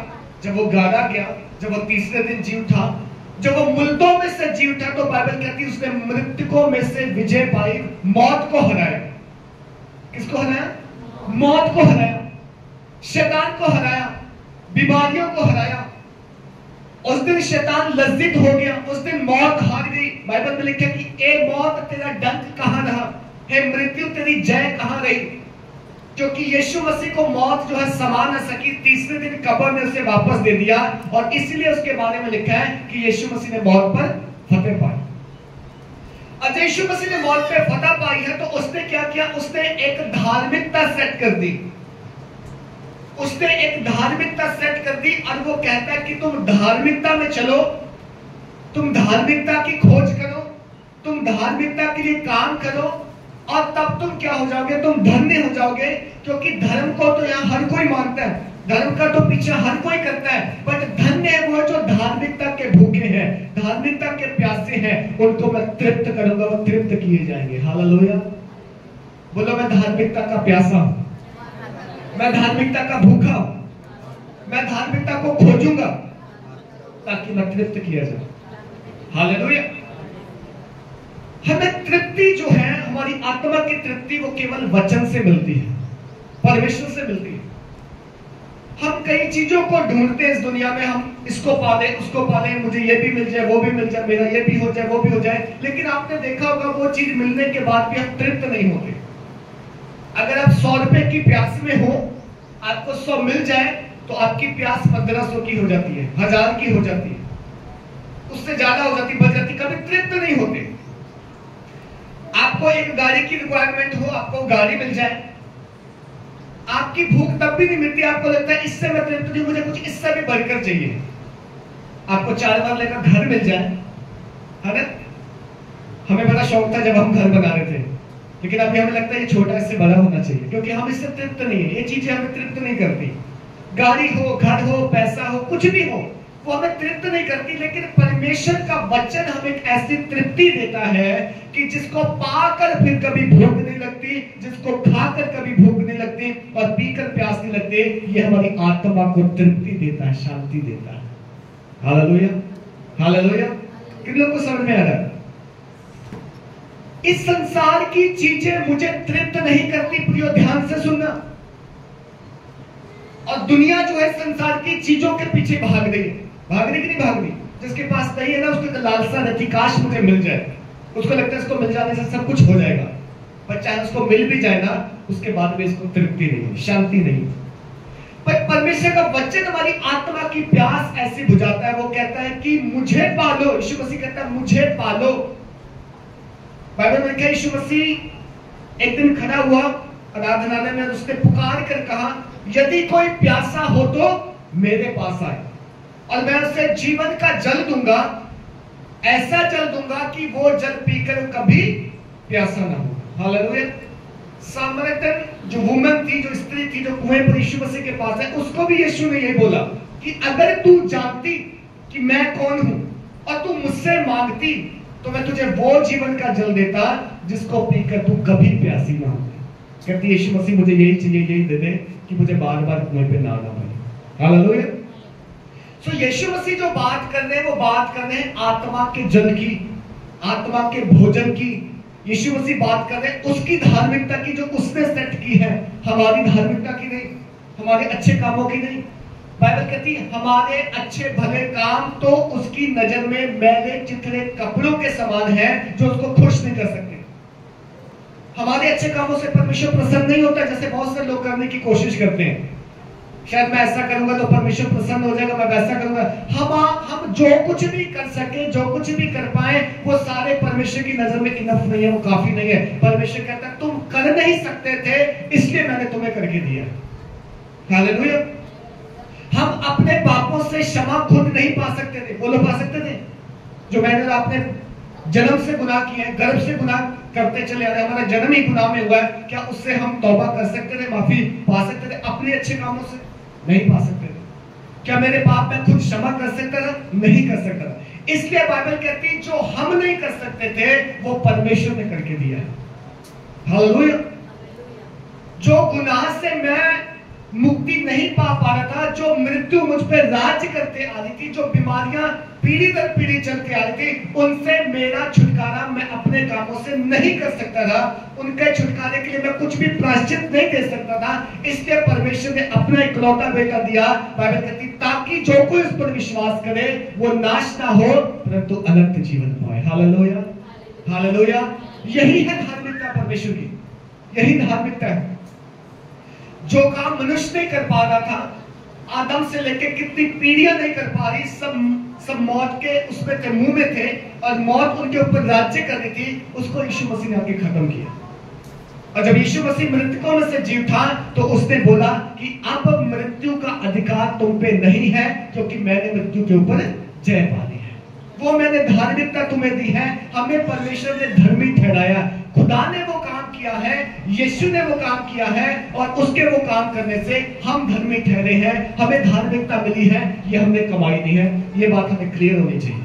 जब वो गाड़ा गया, जब वो तीसरे दिन जी उठा, जब वो मुर्दों में से जी उठा, तो बाइबल कहती है उसने मृतकों में से विजय पाई, मौत को हराया। किसको हराया? मौत को हराया, शैतान को हराया, बीमारियों को हराया। उस दिन शैतान लज्जित हो गया, उस दिन मौत हार गई। बाइबल में लिखा कि ए मौत तेरा डंक कहां रहा, हे मृत्यु तेरी जय कहां रही। क्योंकि यीशु मसीह को मौत जो है समा न सकी, तीसरे दिन कब्र ने उसे वापस दे दिया। और इसलिए उसके बारे में लिखा है कि यीशु मसीह ने मौत पर फतेह पाई। अब यीशु मसीह ने मौत पे फतह पाई है, तो उसने क्या किया? उसने एक धार्मिकता सेट कर दी। उसने एक धार्मिकता सेट कर दी और वो कहता है कि तुम धार्मिकता में चलो, तुम धार्मिकता की खोज करो, तुम धार्मिकता के लिए काम करो, और तब तुम क्या हो जाओगे? तुम धन्य हो जाओगे। क्योंकि धर्म को तो यहाँ हर कोई मानता है, धर्म का तो पीछे हर कोई करता है, बट धन्य है वो जो धार्मिकता के भूखे हैं, धार्मिकता के प्यासे हैं, उनको मैं तृप्त करूंगा, वो तृप्त किए जाएंगे। हालेलुया। बोलो, मैं धार्मिकता का प्यासा हूं, मैं धार्मिकता का भूखा हूं, मैं धार्मिकता को खोजूंगा ताकि मैं तृप्त किया जाए। हालेलुया। हमें तृप्ति जो है, हमारी आत्मा की तृप्ति, वो केवल वचन से मिलती है, परमेश्वर से मिलती है। हम कई चीजों को ढूंढते हैं इस दुनिया में, हम इसको पाले, उसको पाले, मुझे ये भी मिल जाए, वो भी मिल जाए, मेरा ये भी हो जाए, वो भी हो जाए। लेकिन आपने देखा होगा वो चीज मिलने के बाद भी हम तृप्त नहीं होते। अगर आप 100 रुपए की प्यास में हो, आपको 100 मिल जाए तो आपकी प्यास 1500 की हो जाती है, 1000 की हो जाती है, उससे ज्यादा हो जाती, बढ़ जाती, कभी तृप्त नहीं होते। आपको एक गाड़ी की रिक्वायरमेंट हो, आपको गाड़ी मिल जाए, आपकी भूख तब भी नहीं मिलती, आपको लगता है इससे मैं तृप्त नहीं, मुझे कुछ इससे भी बढ़कर चाहिए। आपको 4 मरले का घर मिल जाए, है ना? हमें बड़ा शौक था जब हम घर बना रहे थे, लेकिन अभी हमें लगता है ये छोटा, इससे बड़ा होना चाहिए, क्योंकि हम इससे तृप्त नहीं है। ये चीजें हमें तृप्त नहीं करती। गाड़ी हो, घर हो, पैसा हो, कुछ भी हो, वो हमें तृप्त नहीं करती। लेकिन परमेश्वर का वचन हमें एक ऐसी तृप्ति देता है कि जिसको पाकर फिर कभी भूख नहीं लगती, जिसको खाकर कभी भूख नहीं लगती और पीकर प्यास नहीं लगती। ये हमारी आत्मा को तृप्ति देता है, शांति देता है। Hallelujah, hallelujah. किन लोगों को समझ में आ रहा है? इस संसार की चीजें मुझे तृप्त नहीं करती। प्रियो, ध्यान से सुनना। और दुनिया जो है संसार की चीजों के पीछे भाग रही है। भाग रही कि नहीं भाग रही? जिसके पास नहीं है ना, उसको लालसा रहती, काश मुझे मिल जाए। उसको लगता है इसको मिल जाने से सब कुछ हो जाएगा, पर चाहे उसको मिल भी जाए ना, उसके बाद में इसको तृप्ति नहीं, शांति नहीं। पर परमेश्वर का वचन हमारी आत्मा की प्यास ऐसी बुझाता है। वो कहता है कि मुझे पालो। यीशु मसीह कहता है मुझे पालो। बाइबल में लिखा है यीशु मसीह एक दिन खड़ा हुआ आराधनालय में, उसने पुकार कर कहा, यदि कोई प्यासा हो तो मेरे पास आए और मैं उसे जीवन का जल दूंगा, ऐसा जल दूंगा कि वो जल पीकर कभी प्यासा ना हो। हालेलुया। सामरियन जो वुमन थी, जो स्त्री थी, जो कुएं पर यीशु मसीह के पास है, उसको भी यीशु ने यही बोला कि अगर तू जानती कि मैं कौन हूं और तू मुझसे मांगती, तो मैं तुझे वो जीवन का जल देता जिसको पीकर तू कभी प्यासी ना हो। कहती यीशु मसीह मुझे यही चाहिए, यही दे दे कि मुझे बार बार कुएं पे ना आना पड़े। हालेलुया। सो यीशु मसीह जो बात कर रहे हैं वो बात कर रहे हैं आत्मा के जल की, आत्मा के भोजन की। यीशु मसीह बात कर रहे हैं उसकी धार्मिकता की जो उसने सेट की है, हमारी धार्मिकता की नहीं, हमारे अच्छे कामों की नहीं। बाइबल कहती है हमारे अच्छे भले काम तो उसकी नजर में मैले चिथड़े कपड़ों के समान है जो उसको खुश नहीं कर सकते। हमारे अच्छे कामों से परमेश्वर प्रसन्न नहीं होता, जैसे बहुत से लोग करने की कोशिश करते हैं। शायद मैं ऐसा करूंगा तो परमेश्वर प्रसन्न हो जाएगा, मैं वैसा करूंगा। हम जो कुछ भी कर सके, जो कुछ भी कर पाए, वो सारे परमेश्वर की नजर में इनफ नहीं है, वो काफी नहीं है। परमेश्वर कहता है तुम कर नहीं सकते थे इसलिए मैंने तुम्हें करके दिया। हालेलुया। हम अपने पापों से क्षमा खुद नहीं पा सकते थे, वो लोग पा सकते थे। जो मैंने और आपने जन्म से गुनाह किए हैं, गर्भ से गुनाह करते चले आ रहे, हमारा जन्म ही गुनाह में हुआ है, क्या उससे हम तौबा कर सकते थे, माफी पा सकते थे? अपने अच्छे कामों से नहीं पा सकते थे। क्या मेरे पाप में खुद क्षमा कर सकता था? नहीं कर सकता था। इसलिए बाइबल कहती है जो हम नहीं कर सकते थे वो परमेश्वर ने करके दिया है। हालेलुया। जो गुनाह से मैं मुक्ति नहीं पा रहा था, जो मृत्यु मुझ पर राज्य करते आ रही थी, जो बीमारियां पीढ़ी दर पीढ़ी चलती आ रही थी, उनसे मेरा छुटकारा मैं अपने कामों से नहीं कर सकता था। उनके छुटकारे के लिए मैं कुछ भी प्रायश्चित नहीं दे सकता था। इसलिए परमेश्वर ने अपना इकलौता बेटा दिया। बाइबल कहती ताकि जो कोई उस पर विश्वास करे वो नाश ना हो परंतु अनंत जीवन पाए। Hallelujah, hallelujah. यही है धार्मिकता परमेश्वर की, यही धार्मिकता है। जो काम मनुष्य नहीं कर पा रहा था, आदम से लेकर कितनी पीढ़ियां नहीं कर पा रही, सब मौत के उसमें थे, मुंह में थे, और मौत उनके ऊपर राज्य कर रही थी, उसको यीशु मसीह ने आके खत्म किया। और जब यीशु मसीह मृतकों में से जी उठा तो उसने बोला कि अब मृत्यु का अधिकार तुम पे नहीं है, क्योंकि मैंने मृत्यु के ऊपर जय पा ली है। वो मैंने धार्मिकता तुम्हें दी है। हमें परमेश्वर ने धर्मी ठहराया। खुदा ने वो काम किया है, यीशु ने वो काम किया है, और उसके वो काम करने से हम धर्मी ठहरे हैं। हमें धार्मिकता मिली है, ये हमने कमाई दी है। ये बात हमें क्लियर होनी चाहिए।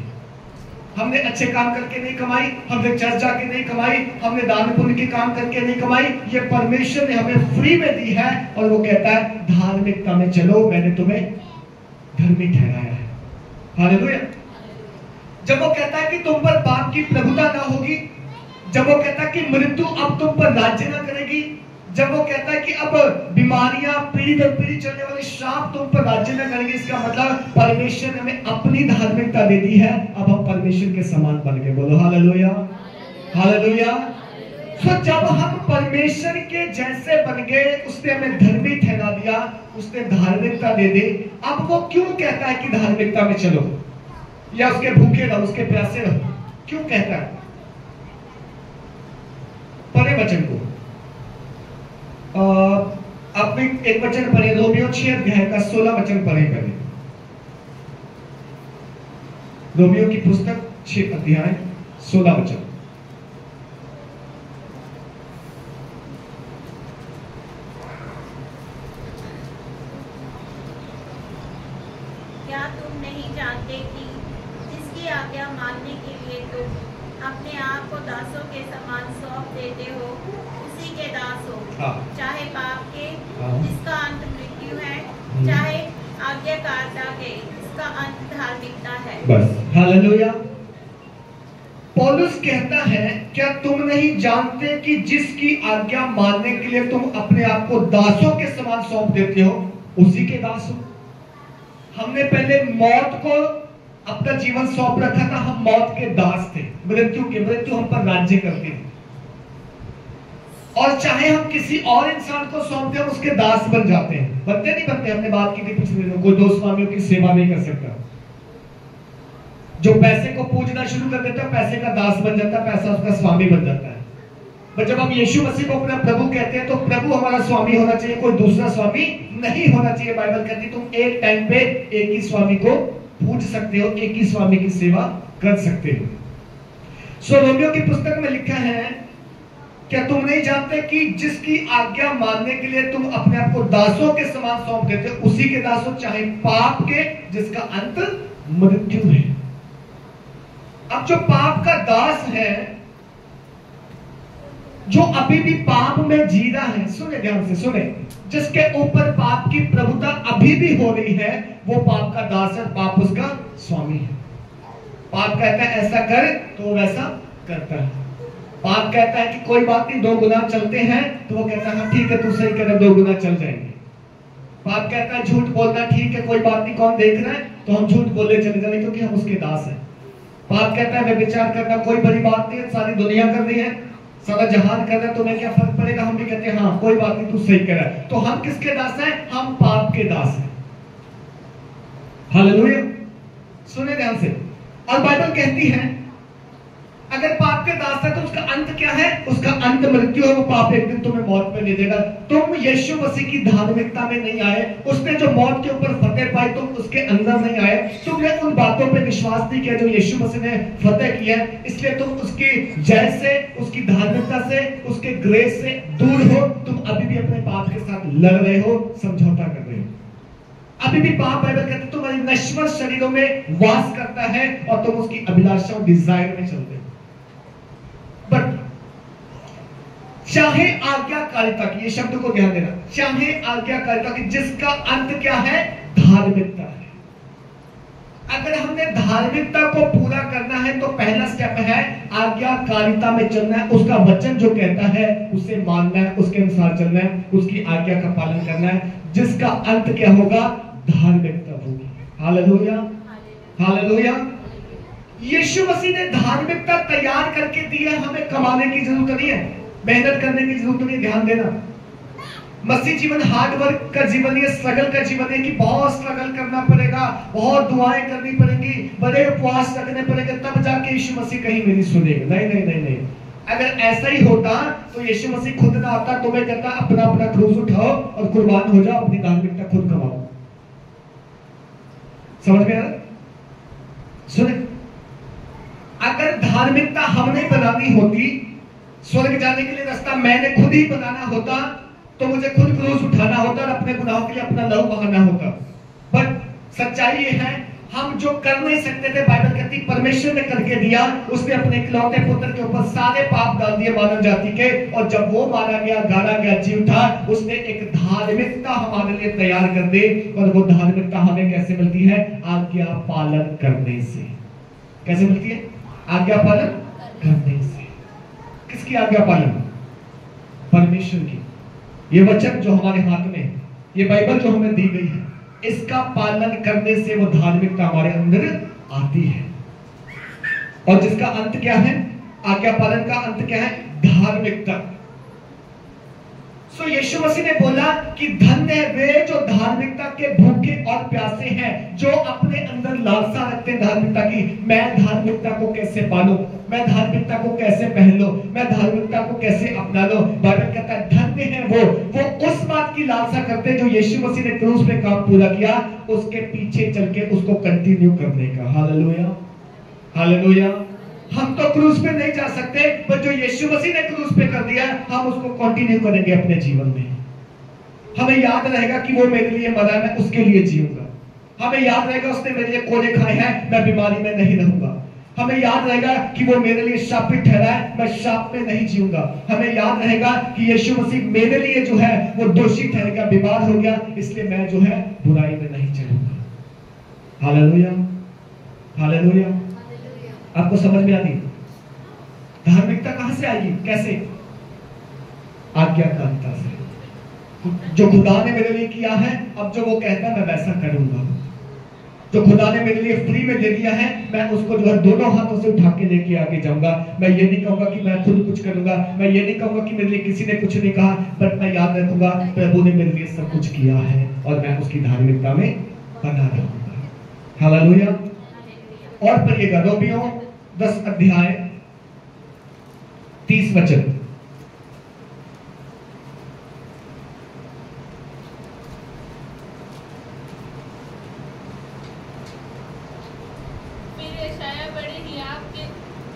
हमने अच्छे काम करके नहीं कमाई, हमने चर्च जाके नहीं कमाई, हमने दान पुण्य के काम करके नहीं कमाई। ये परमेश्वर ने हमें फ्री में दी है, और वो कहता है धार्मिकता में चलो, मैंने तुम्हें धर्मी ठहराया है। हालेलुया। जब वो कहता है कि तुम पर पाप की प्रभुता ना होगी, जब वो कहता है कि मृत्यु अब तुम पर राज्य ना करेगी, जब वो कहता है कि अब बीमारियां पीढ़ी दर पीढ़ी चलने वाले श्राप तुम पर राज्य ना करेंगे, इसका मतलब परमेश्वर ने हमें अपनी धार्मिकता दे दी है। अब हम परमेश्वर के समान बन गए। बोलो हालेलुया, हालेलुया। तो जब हम परमेश्वर के जैसे बन गए, उसने हमें धर्मी ठहरा दिया, उसने धार्मिकता दे दी। अब वो क्यों कहता है कि धार्मिकता में चलो, या उसके भूखे रहो, उसके प्यासे रहो? क्यों कहता है? पढ़े वचन को, आप एक वचन पढ़े, रोमियो 6 अध्याय का 16 वचन पढ़े पहले। रोमियो की पुस्तक 6 अध्याय 16 वचन। क्या तुम नहीं जानते कि जिसकी आज्ञा मानने के लिए तुम अपने आप को दासों के समान सौंप देते हो, उसी के दास हो। चाहे पाप के जिसका अंत मृत्यु है, चाहे आज्ञाकारिता के जिसका अंत धार्मिकता है। बस, हालेलुया। पौलुस कहता है क्या तुम नहीं जानते कि जिसकी आज्ञा मानने के लिए तुम अपने आप को दासों के समान सौंप देते हो, उसी के दास हो। हमने पहले मौत को अपना जीवन सौंप रखा था, हम मौत के दास थे, मृत्यु हम पर राज्य करती थी। और चाहे हम किसी और इंसान को सौंपते हैं, उसके दास बन जाते हैं। बनते नहीं बनते? हमने बात की थी पिछले दिनों, कोई दो स्वामियों की सेवा नहीं कर सकता। जो पैसे को पूजना शुरू कर देता है, पैसे का दास बन जाता है, पैसा उसका स्वामी बन जाता है। पर जब हम यीशु मसीह को अपना प्रभु कहते हैं, तो प्रभु हमारा स्वामी होना चाहिए, कोई दूसरा स्वामी नहीं होना चाहिए। बाइबल कहती है तुम एक टाइम पे एक ही स्वामी को पूज सकते हो, एक ही स्वामी की सेवा कर सकते हो। सो रोमियो की पुस्तक में लिखा है क्या तुम नहीं जानते कि जिसकी आज्ञा मानने के लिए तुम अपने आप को दासों के समान सौंप देते हो, उसी के दास हो, चाहे पाप के जिसका अंत मृत्यु है। अब जो पाप का दास है जो अभी भी पाप में जी रहा है, सुने ध्यान से सुने, जिसके ऊपर पाप की प्रभुता अभी भी हो रही है, वो पाप का दास है, पाप उसका स्वामी है। पाप कहता है ऐसा कर तो वैसा करता है। पाप कहता है कि कोई बात नहीं, 2 गुना चलते हैं, तो वो कहता है हाँ ठीक है तू सही करे, 2 गुना चल जाएंगे। पाप कहता है झूठ बोलना ठीक है, कोई बात नहीं, कौन देख रहा है, तो हम झूठ बोले चले जाएंगे क्योंकि हम उसके दास हैं। पाप कहता है व्यभिचार करना कोई बड़ी बात नहीं है, सारी दुनिया कर रही है, सारा जहान कर रहा है, तुम्हें क्या फर्क पड़ेगा, हम भी कहते हैं हाँ कोई बात नहीं तू सही कर रहा है। तो हम किसके दास हैं? हम पाप के दास हैं। हालेलुया। सुने ध्यान से। और बाइबल कहती है अगर पाप के दास है तो उसका अंत क्या है? उसका अंत मृत्यु है। वो पाप एक दिन तुम्हें मौत में ले देगा। तुम यीशु मसीह की धार्मिकता में नहीं आए, उसने जो मौत के ऊपर फतेह पाई तुम उसके अंदर नहीं आए, तुमने उन बातों पे विश्वास नहीं किया जो यीशु मसीह ने फतेह किया, इसलिए तुम उसकी जय से, उसकी धार्मिकता से, उसके ग्रेस से दूर हो। तुम अभी भी अपने पाप के साथ लड़ रहे हो, समझौता कर रहे हो। अभी भी पाप, बाइबल कहते हैं, तुम्हारी नश्वर शरीरों में वास करता है और तुम उसकी अभिलाषा और डिजायर में चलते हो। बट चाहे आज्ञाकारिता की, ये शब्द को ध्यान देना, चाहे आज्ञाकारिता की जिसका अंत क्या है? धार्मिकता है। अगर हमने धार्मिकता को पूरा करना है तो पहला स्टेप है आज्ञाकारिता में चलना है। उसका वचन जो कहता है उसे मानना है, उसके अनुसार चलना है, उसकी आज्ञा का पालन करना है, जिसका अंत क्या होगा? धार्मिकता होगी। Hallelujah, hallelujah. यीशु मसीह ने धार्मिकता तैयार करके दी है, हमें कमाने की जरूरत नहीं है, मेहनत करने की जरूरत नहीं है। ध्यान देना, मसीह जीवन हार्ड वर्क का जीवन है, स्ट्रगल का जीवन है कि बहुत स्ट्रगल करना पड़ेगा, बहुत दुआएं करनी पड़ेंगी, बड़े उपवास रखने पड़ेंगे, तब जाके यीशु मसीह कहीं मेरी सुनेगा। नहीं नहीं नहीं नहीं। अगर ऐसा ही होता तो यीशु मसीह खुद ना आता, तुम्हें कहता अपना अपना क्रूस उठाओ और कुर्बान हो जाओ, अपनी धार्मिकता खुद कमाओ। समझ में आ रहा? सुने, अगर धार्मिकता हमने बनानी होती, स्वर्ग जाने के लिए रास्ता मैंने खुद ही बनाना होता, तो मुझे खुद क्रूस उठाना होता और अपने गुनाहों के लिए अपना लहू बहाना होता। बट सच्चाई ये है, हम जो कर नहीं सकते थे, बाइबल कहती परमेश्वर ने करके दिया। उसने अपने इकलौते पुत्र के ऊपर सारे पाप डाल दिए मानव जाति के, और जब वो मारा गया, गाड़ा गया, जी उठा, उसने एक धार्मिकता हमारे लिए तैयार कर दी। और वो धार्मिकता हमें कैसे मिलती है? आज्ञा पालन करने से। कैसे मिलती है? आज्ञा पालन करने से। किसकी आज्ञा पालन? परमेश्वर की। ये वचन जो हमारे हाथ में है, ये बाइबल जो हमें दी गई है, इसका पालन करने से वो धार्मिकता हमारे अंदर आती है। और जिसका अंत क्या है? आज्ञा पालन का अंत क्या है? धार्मिकता। सो यीशु मसीह ने बोला कि धन्य है वे जो धार्मिकता के भूखे और प्यासे हैं, जो अपने अंदर लालसा रखते हैं धार्मिकता की। मैं धार्मिकता को कैसे पालूं, मैं धार्मिकता को कैसे पहन लूं, मैं धार्मिकता को कैसे अपना लूं। बाइबल कहता है धन्य है वो उस बात की लालसा करते हैं जो यीशु मसीह ने क्रूस पे काम पूरा किया, उसके पीछे चल के उसको कंटिन्यू करने का। Hallelujah, hallelujah. हम तो क्रूस पे नहीं जा सकते, पर जो यीशु मसीह ने क्रूस पे कर दिया हम उसको कंटिन्यू करेंगे अपने जीवन में। हमें याद रहेगा कि वो मेरे लिए मरा, मैं उसके लिए जीऊंगा। हमें याद रहेगा उसने मेरे लिए कोड़े खाए हैं, मैं बीमारी में नहीं रहूंगा। हमें याद रहेगा कि वो मेरे लिए शापित ठहरा है, मैं शाप में नहीं जीऊंगा। हमें याद रहेगा कि यीशु मसीह मेरे लिए जो है वो दोषी ठहरेगा, बीमार हो गया, इसलिए मैं जो है बुराई में नहीं चलूंगा। Hallelujah, hallelujah. आपको समझ में आती? धार्मिकता कहां से आएगी, कैसे? आज्ञाकारिता से। जो खुदा ने मेरे लिए किया है, अब जो वो कहता है मैं वैसा करूंगा। जो खुदा ने मेरे लिए फ्री में दे दिया है, मैं उसको जो है दोनों हाथों से उठा के लेके आगे जाऊंगा। मैं ये नहीं कहूंगा कि मैं खुद कुछ करूंगा, मैं ये नहीं कहूंगा कि मेरे लिए किसी ने कुछ नहीं कहा, बट मैं याद रखूंगा प्रभु ने मेरे लिए सब कुछ किया है और मैं उसकी धार्मिकता में बना रहूंगा। हालेलुया। और पढ़िएगा रोमियो 10 अध्याय 30 वचन। फिर यशायाह पढ़ेगी आपके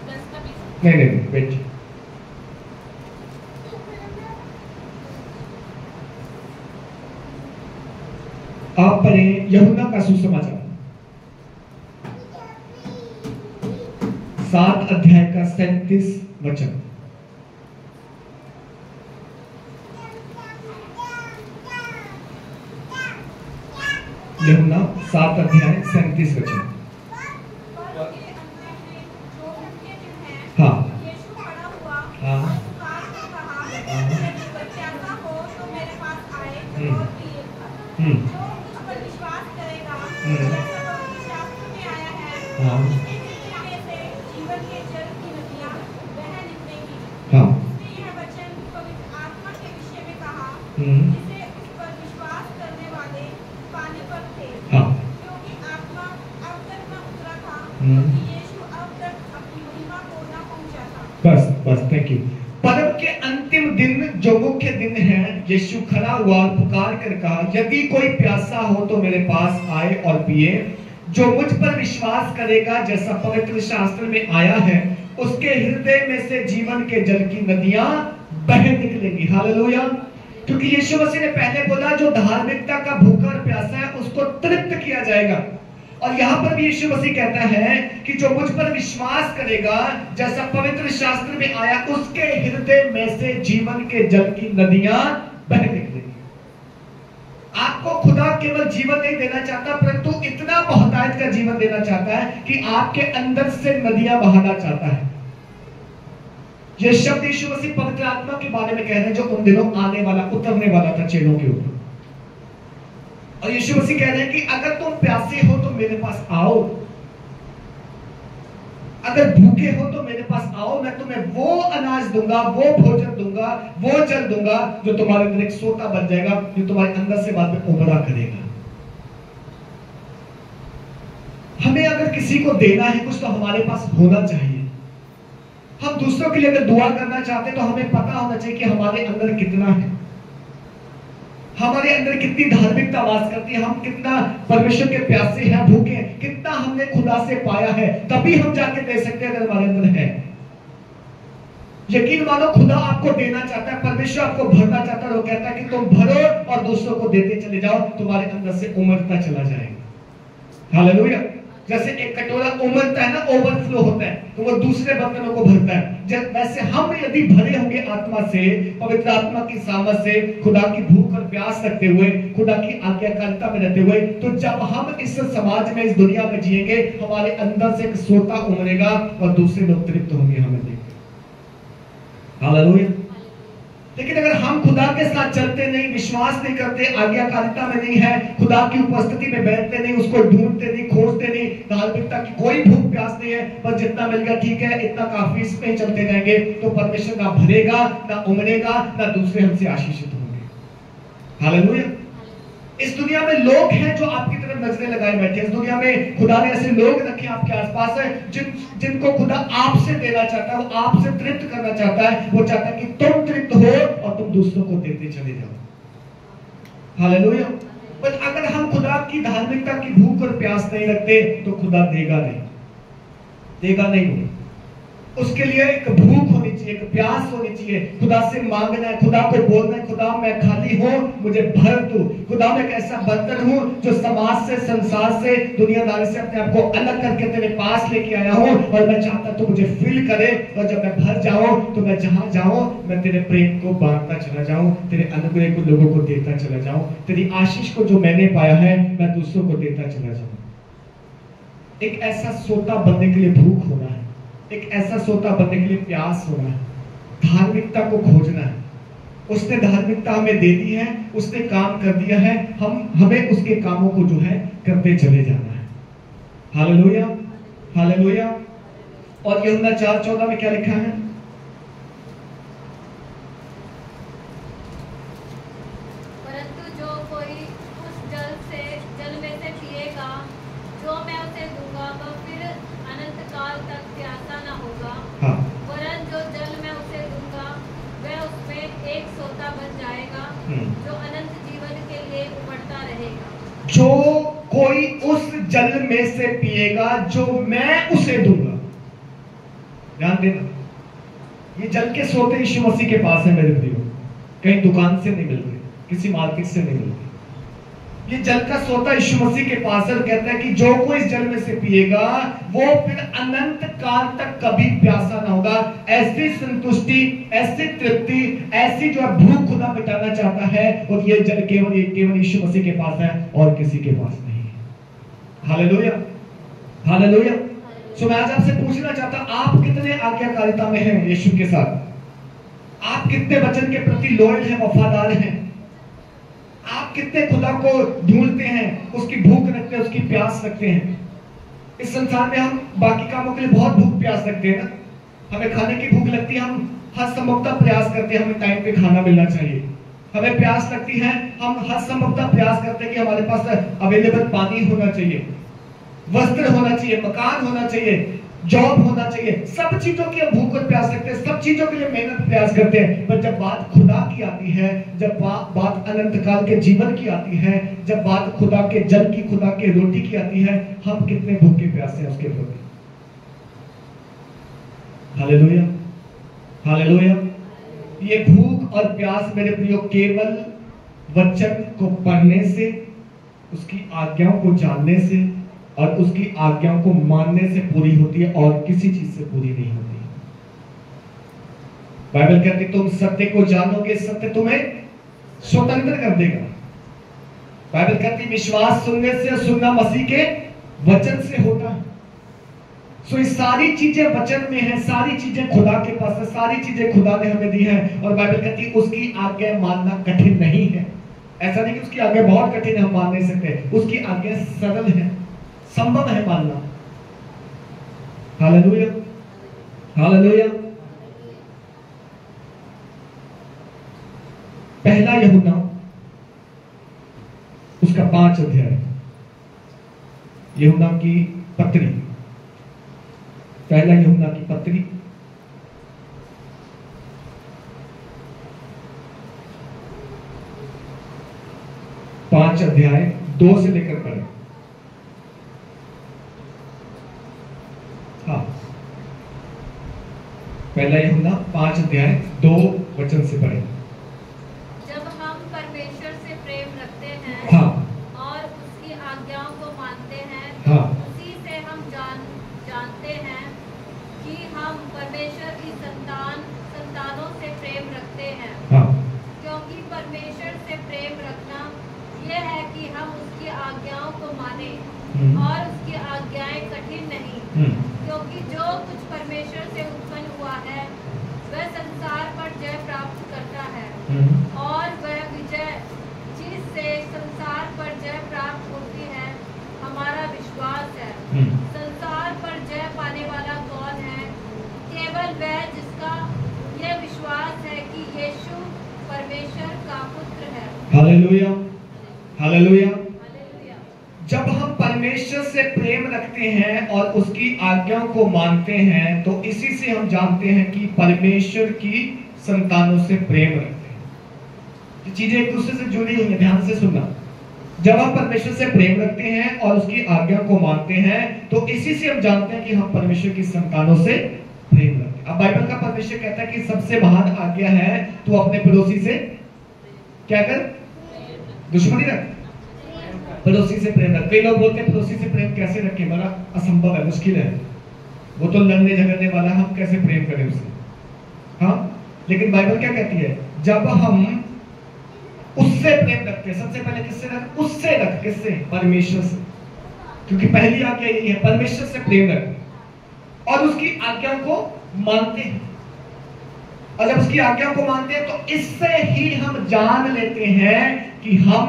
10 का 20। नहीं वेट, आप पढ़ें यूहन्ना का सुसमाचार 7 अध्याय का 37 वचन। यूहन्ना 7 अध्याय 37 वचन। हाँ हाँ बस थैंक यू। पर्व के अंतिम दिन जो मुख्य दिन है, यीशु खड़ा हुआ और पुकार कर कहा, यदि कोई प्यासा हो तो मेरे पास आए और पिए। जो मुझ पर विश्वास करेगा, जैसा पवित्र शास्त्र में आया है, उसके हृदय में से जीवन के जल की नदियां बह निकलेंगी। हालेलुया। क्योंकि यीशु मसीह ने पहले बोला जो धार्मिकता का भूखा और प्यासा है उसको तृप्त किया जाएगा। और यहां पर भी यीशु मसीह कहता है कि जो मुझ पर विश्वास करेगा, जैसा पवित्र शास्त्र में आया, उसके हृदय में से जीवन के जल की नदियां बह निकलेंगी। आपको खुदा केवल जीवन नहीं देना चाहता, परंतु इतना बहुतायत का जीवन देना चाहता है कि आपके अंदर से नदियां बहाना चाहता है। यह शब्द यीशु मसीह पवित्र आत्मा के बारे में कह रहे हैं, जो उन दिनों आने वाला, उतरने वाला था चेलों के ऊपर। और यीशु मसीह कह रहे हैं कि अगर तुम प्यासे हो तो मेरे पास आओ, अगर भूखे हो तो मेरे पास आओ, मैं तुम्हें वो अनाज दूंगा, वो भोजन दूंगा, वो जल दूंगा जो तुम्हारे अंदर एक सोता बन जाएगा, जो तुम्हारे अंदर से बाद में उभरा करेगा। हमें अगर किसी को देना है कुछ, तो हमारे पास होना चाहिए। हम दूसरों के लिए अगर दुआ करना चाहते हैं तो हमें पता होना चाहिए कि हमारे अंदर कितना है, हमारे अंदर कितनी धार्मिकता वास करती है, हम कितना परमेश्वर के प्यासे हैं, भूखे हैं, कितना हमने खुदा से पाया है, तभी हम जाके दे सकते हैं अगर हमारे अंदर है। यकीन मानो खुदा आपको देना चाहता है, परमेश्वर आपको भरना चाहता है। वो कहता है कि तुम भरो और दूसरों को देते चले जाओ, तुम्हारे अंदर से उमड़ता चला जाएगा। हालेलुया। जैसे एक कटोरा उमड़ता है ना, ओवरफ्लो होता है, तो वो दूसरे बर्तनों को भरता है। वैसे हम यदि भरे होंगे आत्मा से, पवित्र आत्मा की सामर्थ से, खुदा की भूख और प्यास रखते हुए, खुदा की आज्ञाकारिता में रहते हुए, तो जब हम इस समाज में, इस दुनिया में जिएंगे, हमारे अंदर से एक सोता उमड़ेगा और दूसरे लोग तृप्त होंगे हमें देखकर। हालेलुया। लेकिन अगर हम खुदा के साथ चलते नहीं, विश्वास नहीं करते, आज्ञाकारिता में नहीं है, खुदा की उपस्थिति में बैठते नहीं, उसको ढूंढते नहीं, खोजते नहीं, धार्मिकता की कोई भूख प्यास नहीं है, बस जितना मिल गया ठीक है, इतना काफी, इसमें चलते जाएंगे, तो परमेश्वर ना भरेगा, ना उमड़ेगा, ना दूसरे हमसे आशीषित होंगे। हालेलुया। इस दुनिया में लोग हैं जो आपकी तरफ नजरें लगाए बैठे हैं। इस दुनिया में खुदा ने ऐसे लोग रखे आपके आसपास है जिनको खुदा आपसे देना चाहता है, वो आपसे तृप्त करना चाहता है। वो चाहता है कि तुम तृप्त हो और तुम दूसरों को देते चले जाओ। हालेलुया। पर अगर हम खुदा की धार्मिकता की भूख और प्यास नहीं रखते तो खुदा देगा नहीं। उसके लिए एक भूख होनी चाहिए, एक प्यास होनी चाहिए, खुदा से मांगना है, खुदा को बोलना है, खुदा मैं खाली हूं, मुझे भर दो। खुदा मैं एक ऐसा बर्तन हूं जो समाज से, संसार से, दुनियादारी से अपने आप को अलग करके तेरे पास लेके आया हूं, और मैं चाहता तू मुझे फिल करे, और जब मैं भर जाऊं तो मैं जहां जाऊं मैं तेरे प्रेम को बांटता चला जाऊं, तेरे अनुग्रह को लोगों को देता चला जाऊं, तेरी आशीष को जो मैंने पाया है मैं दूसरों को देता चला जाऊं। एक ऐसा सोता बनने के लिए भूख होना है, एक ऐसा सोता बनने के लिए प्यास होना है, धार्मिकता को खोजना है। उसने धार्मिकता हमें दे दी है, उसने काम कर दिया है, हमें उसके कामों को जो है करते चले जाना है। Hallelujah, hallelujah. और यूहन्ना 4:14 में क्या लिखा है? परंतु जो कोई उस जल में से पिएगा जो मैं उसे दूंगा, वह फिर अनंत काल तक प्यासा न होगा। हाँ। वरन जो जल मैं उसे दूंगा वह उसमें एक सोता बन जाएगा जो अनंत जीवन के लिए उमड़ता रहेगा। जो कोई उस जल में से पिएगा जो मैं उसे दूंगा। ध्यान देना, ये जल के सोते यीशु मसीह के पास है मेरे प्रियो, कहीं दुकान से नहीं मिल रहे, किसी मार्केट से नहीं मिल रहे। ये जल का सोता यीशु मसीह के पास है, कहता है कि जो कोई इस जल में से पिएगा वो फिर अनंत काल तक कभी प्यासा ना होगा। ऐसी संतुष्टि, ऐसी तृप्ति, ऐसी जो भूख खुदा मिटाना चाहता है, और ये जल केवल यीशु मसीह के पास है और किसी के पास नहीं है। Hallelujah, hallelujah. सो मैं आज आपसे पूछना चाहता, आप कितने आज्ञाकारिता में हैं यीशु के साथ? आप कितने वचन के प्रति लॉयल हैं, वफादार हैं? आप कितने खुदा को ढूंढते हैं, उसकी भूख रखते हैं, उसकी प्यास रखते हैं? इस संसार में हम बाकी कामों के लिए बहुत भूख प्यास रखते हैं ना। हमें खाने की भूख लगती है, हम हर संभवतः प्रयास करते हैं हमें टाइम पे खाना मिलना चाहिए। हमें प्यास लगती है, हम हर संभवतः प्रयास करते हैं कि हमारे पास अवेलेबल पानी होना चाहिए, वस्त्र होना चाहिए, मकान होना चाहिए, जॉब होना चाहिए। सब चीजों की हम भूख और प्यास रखते हैं, सब चीजों के लिए मेहनत प्रयास करते हैं। पर जब बात खुदा की आती है, जब बात अनंत काल के जीवन की आती है, जब बात खुदा के जल की, खुदा के रोटी की आती है, हम कितने भूखे प्यासे हैं उसके प्रति? Hallelujah, hallelujah. ये भूख और प्यास मेरे प्रियो केवल वचन को पढ़ने से, उसकी आज्ञाओं को जानने से और उसकी आज्ञाओं को मानने से पूरी होती है, और किसी चीज से पूरी नहीं होती। बाइबल कहती तुम सत्य को जानोगे, सत्य तुम्हें स्वतंत्र कर देगा। बाइबल कहती विश्वास सुनने से, सुनना मसीह के वचन से होता है। सो ये सारी चीजें वचन में है, सारी चीजें खुदा के पास है, सारी चीजें खुदा ने हमें दी है। और बाइबल कहती उसकी आज्ञा मानना कठिन नहीं है। ऐसा नहीं कि उसकी आज्ञा बहुत कठिन है, हम मान नहीं सकते। उसकी आज्ञा सरल है, संभव है मानना। Hallelujah, hallelujah. पहला यूहन्ना उसका 5 अध्याय, यूहन्ना की पत्री, पहला यूहन्ना की पत्री 5 अध्याय 2 से लेकर पढ़े। हाँ, पहला यूहन्ना 5 अध्याय 2 वचन से पढ़े। जब हम परमेश्वर से प्रेम रखते हैं, हाँ, और उसकी आज्ञाओं को मानते हैं, हाँ, उसी से हम जानते हैं कि हम परमेश्वर की संतानों से प्रेम रखते हैं। हाँ, क्योंकि परमेश्वर से प्रेम रखना यह है कि हम उसकी आज्ञाओं को माने, और उसकी आज्ञाएं कठिन नहीं। क्योंकि जो कुछ परमेश्वर से उत्पन्न हुआ है वह संसार पर जय प्राप्त करता है, और वह विजय जिससे संसार पर जय प्राप्त होती है हमारा विश्वास है। संसार पर जय पाने वाला कौन है? केवल वह जिसका यह विश्वास है कि यीशु परमेश्वर का पुत्र है। Hallelujah, hallelujah. जब हम परमेश्वर से प्रेम रखते हैं और उसकी आज्ञाओं को मानते हैं, तो इसी से हम जानते हैं कि परमेश्वर की संतानों से प्रेम रखते हैं। ये चीजें एक दूसरे से जुड़ी हुई हैं, ध्यान से सुनना। जब हम परमेश्वर से प्रेम रखते हैं और उसकी आज्ञा को मानते हैं, तो इसी से हम जानते हैं कि हम परमेश्वर की संतानों से प्रेम रखते हैं। अब बाइबल का परमेश्वर कहता है कि सबसे महान आज्ञा है तू अपने पड़ोसी से क्या कर? दुश्मनी रख, पड़ोसी से प्रेम रख। कई लोग बोलते हैं पड़ोसी से प्रेम कैसे रखें, बड़ा असंभव है, मुश्किल है, वो तो लड़ने झगड़ने वाला, हम कैसे प्रेम करें उससे? हाँ, लेकिन बाइबल क्या कहती है? जब हम उससे प्रेम रखते हैं, सबसे पहले किससे रख? उससे रख। किससे? परमेश्वर से। क्योंकि पहली आज्ञा यही है, परमेश्वर से प्रेम रख और उसकी आज्ञाओं को मानते हैं। और जब उसकी आज्ञाओं को मानते हैं तो इससे ही हम जान लेते हैं कि हम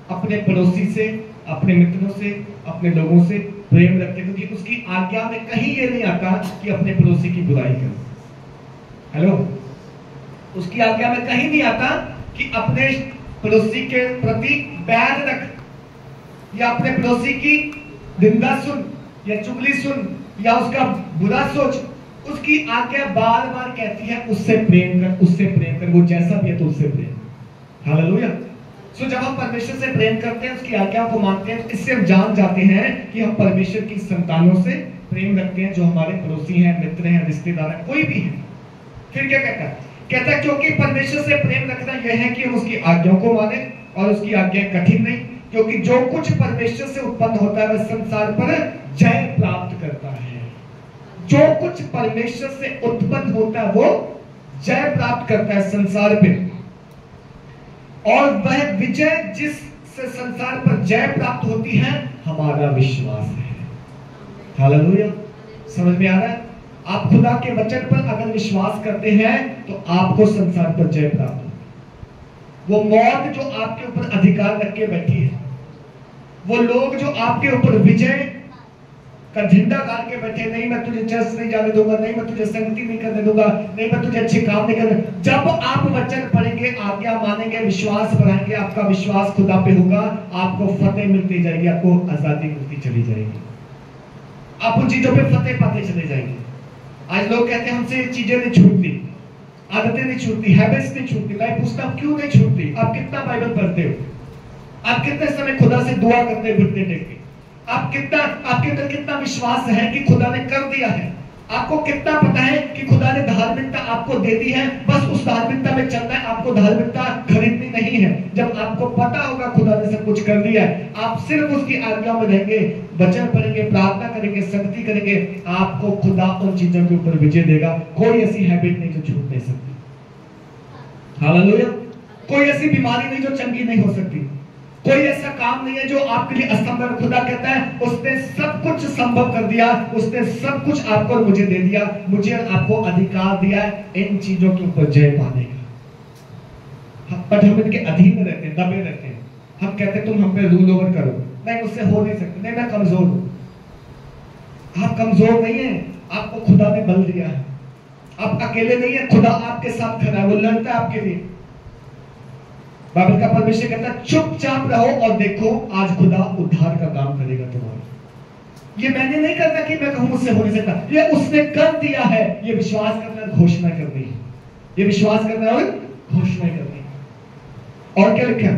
अपने पड़ोसी से, अपने मित्रों से, अपने लोगों से प्रेम रखते हैं। क्योंकि उसकी आज्ञा में कहीं ये नहीं आता कि अपने पड़ोसी की बुराई करो। हेलो, उसकी आज्ञा में कहीं नहीं आता कि अपने पड़ोसी के प्रति बैर रख, या अपने पड़ोसी की निंदा सुन, या चुगली सुन, या उसका बुरा सोच। उसकी आज्ञा बार बार कहती है उससे प्रेम कर, उससे प्रेम कर, वो जैसा भी है तो उससे प्रेम। हालेलुया। सो जब हम परमेश्वर से प्रेम करते हैं, उसकी आज्ञाओं को मानते हैं, तो इससे हम जान जाते हैं कि हम परमेश्वर की संतानों से प्रेम रखते हैं, जो हमारे पड़ोसी हैं, मित्र हैं, रिश्तेदार हैं, कोई भी है। फिर क्या कहता है? कहता है क्योंकि परमेश्वर से प्रेम रखना यह है कि हम उसकी आज्ञाओं को माने और उसकी आज्ञा कठिन नहीं। क्योंकि जो कुछ परमेश्वर से उत्पन्न होता है वह संसार पर जय प्राप्त करता है। जो कुछ परमेश्वर से उत्पन्न होता है वो जय प्राप्त करता है संसार पे, और वह विजय जिससे संसार पर जय प्राप्त होती है हमारा विश्वास है। हालेलुया। समझ में आ रहा है? आप खुदा के वचन पर अगर विश्वास करते हैं तो आपको संसार पर जय प्राप्त होती है। वो मौत जो आपके ऊपर अधिकार रख के बैठी है, वो लोग जो आपके ऊपर विजय का झंडा गाड़ के बैठे, नहीं मैं तुझे चर्च नहीं जाने दूंगा, नहीं मैं तुझे संगति नहीं करने दूंगा, नहीं मैं तुझे अच्छे काम नहीं करने, जब आप वचन पढ़ेंगे, आज्ञा मानेंगे, विश्वास बढ़ाएंगे, आपका विश्वास खुदा पे होगा, आपको फतेह मिलती जाएगी, आपको आजादी मिलती चली जाएगी, आप उन चीजों पे फतेह पाते चले जाएंगे। आज लोग कहते हैं हमसे चीजें नहीं छूटती, आदतें नहीं छूटती, हैबिट्स नहीं छूटती। मैं पूछता हूं क्यों नहीं छूटती? आप कितना बाइबल पढ़ते हो? आप कितने समय खुदा से दुआ करते हो घुटने टेक के? आप कितना, आपके अंदर कितना विश्वास है कि खुदा ने कर दिया है? आपको कितना पता है कि खुदा ने धार्मिकता आपको दे दी है, बस उस धार्मिकता में चलना है, आपको धार्मिकता खरीदनी नहीं है। जब आपको पता होगा खुदा ने सब कुछ कर दिया है, आप सिर्फ उसकी आज्ञा में रहेंगे, वचन पढ़ेंगे, प्रार्थना करेंगे, संगति करेंगे, आपको खुदा उन चीजों के ऊपर विजय देगा। कोई ऐसी हैबिट नहीं जो छूट नहीं सकती। हालेलुया। कोई ऐसी बीमारी नहीं जो चंगी नहीं हो सकती, कोई ऐसा काम नहीं है जो आपके लिए असंभव। खुदा कहता है उसने सब कुछ संभव कर दिया, उसने सब कुछ आपको और मुझे दे दिया, मुझे और आपको अधिकार दिया है इन चीजों के ऊपर जय पाने का। पर हम इनके अधीन रहते हैं, दबे रहते हैं। हम कहते हैं तुम हम पे रूल ओवर करो, नहीं मुझसे हो नहीं सकता, नहीं मैं कमजोर हूं। आप कमजोर नहीं है, आपको खुदा ने बल दिया है, आप अकेले नहीं है, खुदा आपके साथ खड़ा है, वो लड़ता है आपके लिए। बाइबल का परमेश्वर कहता है चुपचाप रहो और देखो आज खुदा उद्धार का काम करेगा तुम्हारा। ये मैंने नहीं करना कि मैं कहूं मुझसे हो नहीं सकता, ये उसने कर दिया है। ये विश्वास करना, घोषणा करनी है, ये विश्वास करना और घोषणा करनी है। और क्या लिखा?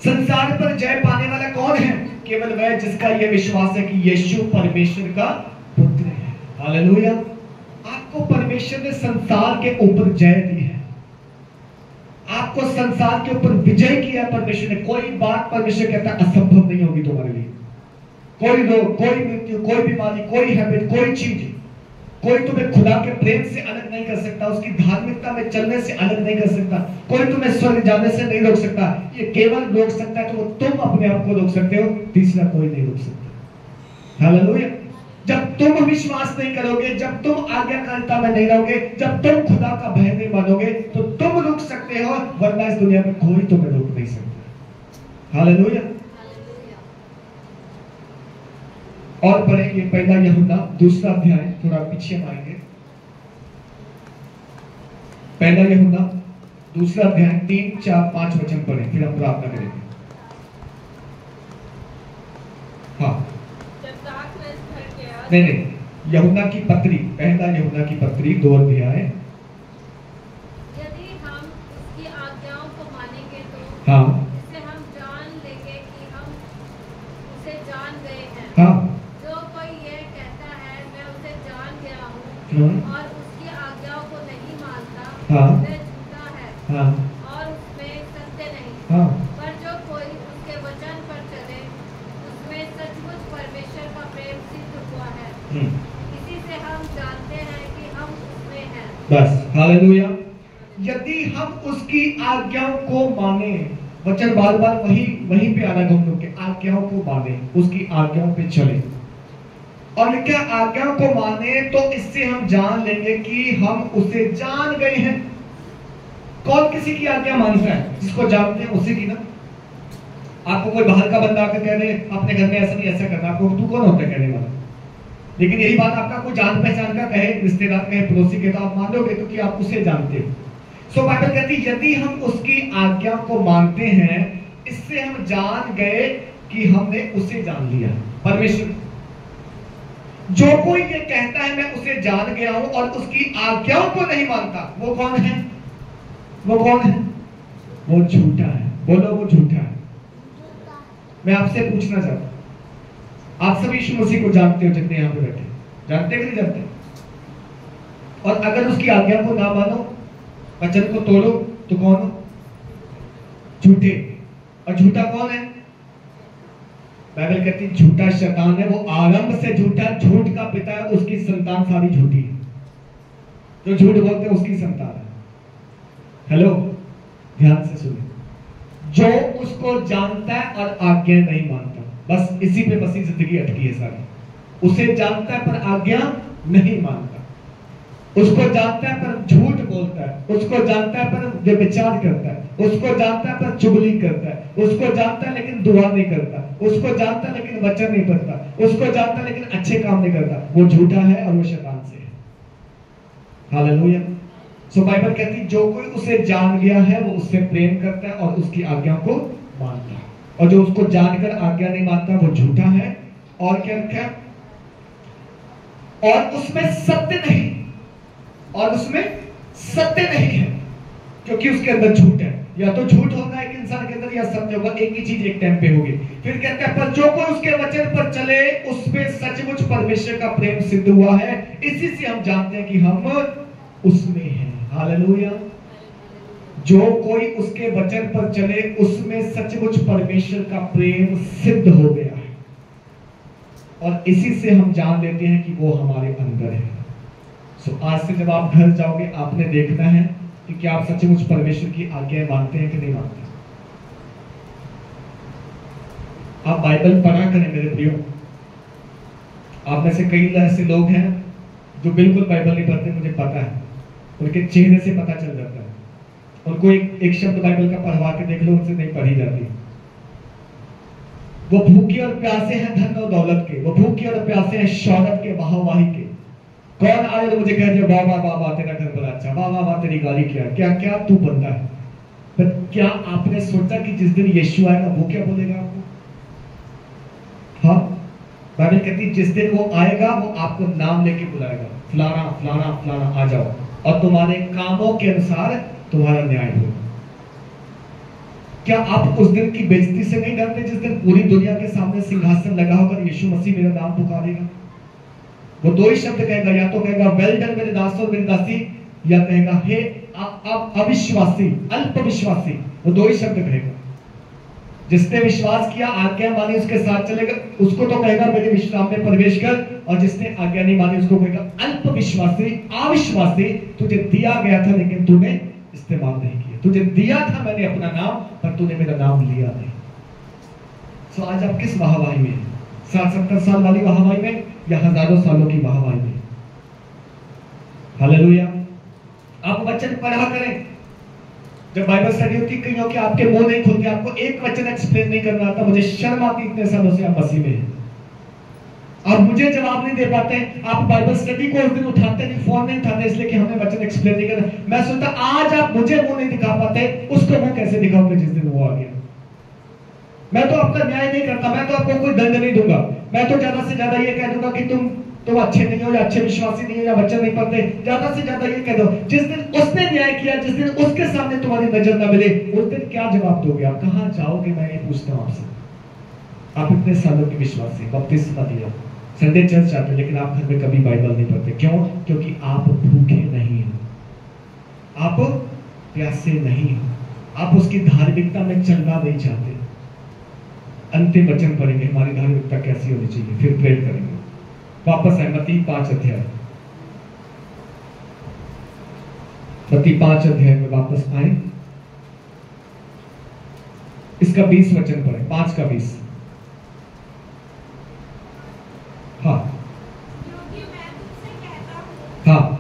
संसार पर जय पाने वाला कौन है? केवल वह जिसका यह विश्वास है कि यीशु परमेश्वर का पुत्र है। हालेलुया। आपको परमेश्वर ने संसार के ऊपर जय दी है, आपको संसार के ऊपर विजय किया परमेश्वर ने। कोई बात परमेश्वर कहता असंभव नहीं होगी तुम्हारे लिए। कोई रोग, कोई मृत्यु, कोई बीमारी, कोई हैबिट, कोई चीज, कोई तुम्हें खुदा के प्रेम से अलग नहीं कर सकता, उसकी धार्मिकता में चलने से अलग नहीं कर सकता, कोई तुम्हें स्वर्ग जाने से नहीं रोक सकता। ये केवल रोक सकता है तो तुम अपने आप को रोक सकते हो, तीसरा कोई नहीं रोक सकता। हालेलुया। जब तुम विश्वास नहीं करोगे, जब तुम आज्ञाकारिता में नहीं रहोगे, जब तुम खुदा का भय नहीं मानोगे, तो तुम रुक सकते हो, वरना इस दुनिया में कोई तुम्हें रोक नहीं सकता। हालेलुया। और पढ़ेंगे पहला यूहन्ना दूसरा अध्याय, थोड़ा पीछे हम आएंगे। पहला यूहन्ना दूसरा अध्याय 3, 4, 5 वचन पढ़ें, फिर हम प्रार्थना करेंगे। हाँ नहीं, यूहन्ना की पत्री, पहला यूहन्ना की पत्री 2 अध्याय। यदि हम उसकी आज्ञाओं को मानेंगे तो हाँ, इससे हम जान लेंगे कि हम उसे जान गए हैं। हाँ, जो कोई ये कहता है मैं उसे जान गया हूँ और उसकी आज्ञाओं को नहीं मानता, हाँ, वह झूठा है, हाँ, और उसमें सत्य नहीं। हाँ, पर जो कोई उसके वचन पर चले, उसमें सचमुच परमेश्वर का प्रेम सिद्ध हुआ है। इसी से हम जानते हैं कि हम उसमें हैं। बस। हालेलुया। यदि हम उसकी आज्ञाओं को माने, वचन बार बार वहीं पे आ रहा है, हम लोग के आज्ञाओं को माने, उसकी आज्ञाओं पे चले, और क्या आज्ञाओं को माने तो इससे हम जान लेंगे कि हम उसे जान गए हैं। कौन किसी की आज्ञा मानता है? जिसको जानते हैं उसी की ना। आपको कोई बाहर का बंदा आकर कह दे अपने घर में ऐसा नहीं ऐसा करना, आपको तू कौन होता है कहने वाला? लेकिन यही बात आपका कोई जान पहचान का कहे, रिश्तेदार कहे, पड़ोसी कहे, तो आप मानोगे क्योंकि आप उसे जानते हो। सो बाइबल कहती है यदि हम उसकी आज्ञा को मानते हैं, इससे हम जान गए कि हमने उसे जान लिया। परमेश्वर, जो कोई ये कहता है मैं उसे जान गया हूं और उसकी आज्ञाओं को नहीं मानता, वो कौन है? वो कौन है? वो झूठा है। बोलो, वो झूठा है। मैं आपसे पूछना चाहता हूं, आप सभी यीशु मसीह को जानते हो जितने यहां पे बैठे, जानते कि नहीं जानते? और अगर उसकी आज्ञा को ना मानो, वचन को तोड़ो, तो कौन हो? झूठे। और झूठा कौन है? बाइबल कहती है झूठा शैतान है, वो आरंभ से झूठा, झूठ का पिता है, उसकी संतान सारी झूठी है। जो झूठ बोलते हैं उसकी संतान है। हेलो, ध्यान से सुनिए। जो उसको जानता है और आज्ञा नहीं मानता, बस इसी पे बसी जिंदगी अटकी है सारी। उसे जानता है पर आज्ञा नहीं मानता, उसको जानता है पर झूठ बोलता है, उसको जानता है पर व्यभिचार करता है, उसको जानता है पर चुगली करता है, उसको जानता है लेकिन दुआ नहीं करता, उसको जानता है लेकिन वचन नहीं पढ़ता, उसको जानता है लेकिन अच्छे काम नहीं करता। वो झूठा है और वो शैतान से है। हालेलुया। सो बाइबल कहती है जो कोई उसे जान गया है वो उससे प्रेम करता है और उसकी आज्ञा को मानता है, और जो उसको जानकर आज्ञा नहीं मानता वो झूठा है। और क्या रखा? और उसमें सत्य नहीं, और उसमें सत्य नहीं है, क्योंकि उसके अंदर झूठ है। या तो झूठ होगा एक इंसान के अंदर, या सत्य होगा। एक ही चीज एक टाइम पे होगी। फिर कहता है पर जो कोई उसके वचन पर चले उसमें सचमुच परमेश्वर का प्रेम सिद्ध हुआ है, इसी से हम जानते हैं कि हम उसमें हैं। हालेलुया। जो कोई उसके वचन पर चले उसमें सचमुच परमेश्वर का प्रेम सिद्ध हो गया है, और इसी से हम जान लेते हैं कि वो हमारे अंदर है। सो आज से जब आप घर जाओगे आपने देखना है कि क्या आप सचमुच परमेश्वर की आज्ञाएं मानते हैं कि नहीं मानते। आप बाइबल पढ़ा करें मेरे प्रियो। आप में से कई ऐसे लोग हैं जो बिल्कुल बाइबल नहीं पढ़ते, मुझे पता है, उनके चेहरे से पता चल जाता है। उनको एक शब्द बाइबल का पढ़वा के देख लो, उनसे नहीं पढ़ी जाती। वो भूखे और प्यासे हैं धन और दौलत के, वो भूखे और प्यासे हैं शौहरत के, वाहवाही के। कौन आए तो मुझे कह दे वाह वाह वाह वाह तेरा घर बड़ा अच्छा, वाह वाह वाह तेरी गाड़ी क्या क्या क्या तू बनता है। पर क्या आपने सोचा कि जिस दिन यीशु आएगा वो क्या बोलेगा आपको? हाँ, बाइबल कहती है जिस दिन वो आएगा वो आपको नाम लेके बुलाएगा, फलाना फलाना फलाना आ जाओ, और तुम्हारे कामों के अनुसार तुम्हारा न्याय होगा। क्या आप उस दिन की बेइज्जती से नहीं डरते जिस दिन पूरी दुनिया के सामने सिंहासन लगा होकर यीशु मसीह मेरा नाम पुकारेगा? वो दो ही शब्द कहेगा, या तो कहेगा वेल डन मेरे दास और मेरी दासी, या कहेगा हे अविश्वासी, अल्प विश्वासी। वो दो ही शब्द कहेगा। जिसने विश्वास किया, आज्ञा मानी, उसके साथ चलेगा, उसको तो कहेगा मेरे विश्राम में प्रवेश कर, और जिसने आज्ञा नहीं मानी उसको कहेगा अल्प विश्वासी, अविश्वासी। तुझे दिया गया था लेकिन तूने इस्तेमाल नहीं किया। तुझे दिया था मैंने अपना नाम, पर तूने मेरा नाम लिया नहीं। सो आज आप किस वाहवाही में हैं? 60-70 साल वाली वाहवाही में या हजारों सालों की वाहवाही में? हालेलुया। आप वचन पढ़ा करें। जब बाइबल स्टडी होती कईयों के आपके मुंह नहीं खुलते, आपको एक वचन एक्सप्लेन नहीं करना आता। मुझे शर्म आती, इतने सालों से आप मसीह में हैं, आप मुझे जवाब नहीं दे पाते। आप बाइबल स्टडी को उस दिन उठाते नहीं, फोन नहीं उठाते, इसलिए कि हमने वचन एक्सप्लेन नहीं करना। मैं सोचता आज आप मुझे मुंह नहीं दिखा पाते, उसको मुंह कैसे दिखाओगे जिस दिन वो आ गया? मैं तो आपका न्याय नहीं करता, मैं तो आपको कोई दंड नहीं दूंगा। मैं तो ज्यादा से ज्यादा ये कह दूंगा कि तुम अच्छे नहीं हो, या अच्छे विश्वासी नहीं हो, या वचन नहीं पढ़ते। ज्यादा से ज्यादा ये कह दो। जिस दिन उसने न्याय किया, जिस दिन उसके सामने तुम्हारी नजर न मिले, उस दिन क्या जवाब दोगे? आप कहां जाओगे? मैं ये पूछता हूं आपसे। आप इतने सालों के विश्वासी, बपतिस्मा दिया, संडे चर्च जाते, लेकिन आप घर में कभी बाइबल नहीं पढ़ते। क्यों? क्योंकि आप भूखे नहीं हो, आप प्यासे नहीं हो, आप उसकी धार्मिकता में चलना नहीं चाहते। अंतिम वचन पढ़ेंगे, हमारी धार्मिकता कैसी होनी चाहिए, फिर प्रेयर करेंगे। वापस है मत्ती 5 अध्याय, मत्ती 5 अध्याय में वापस आए। इसका 20 वचन पढ़े, 5 का 20। हाँ हाँ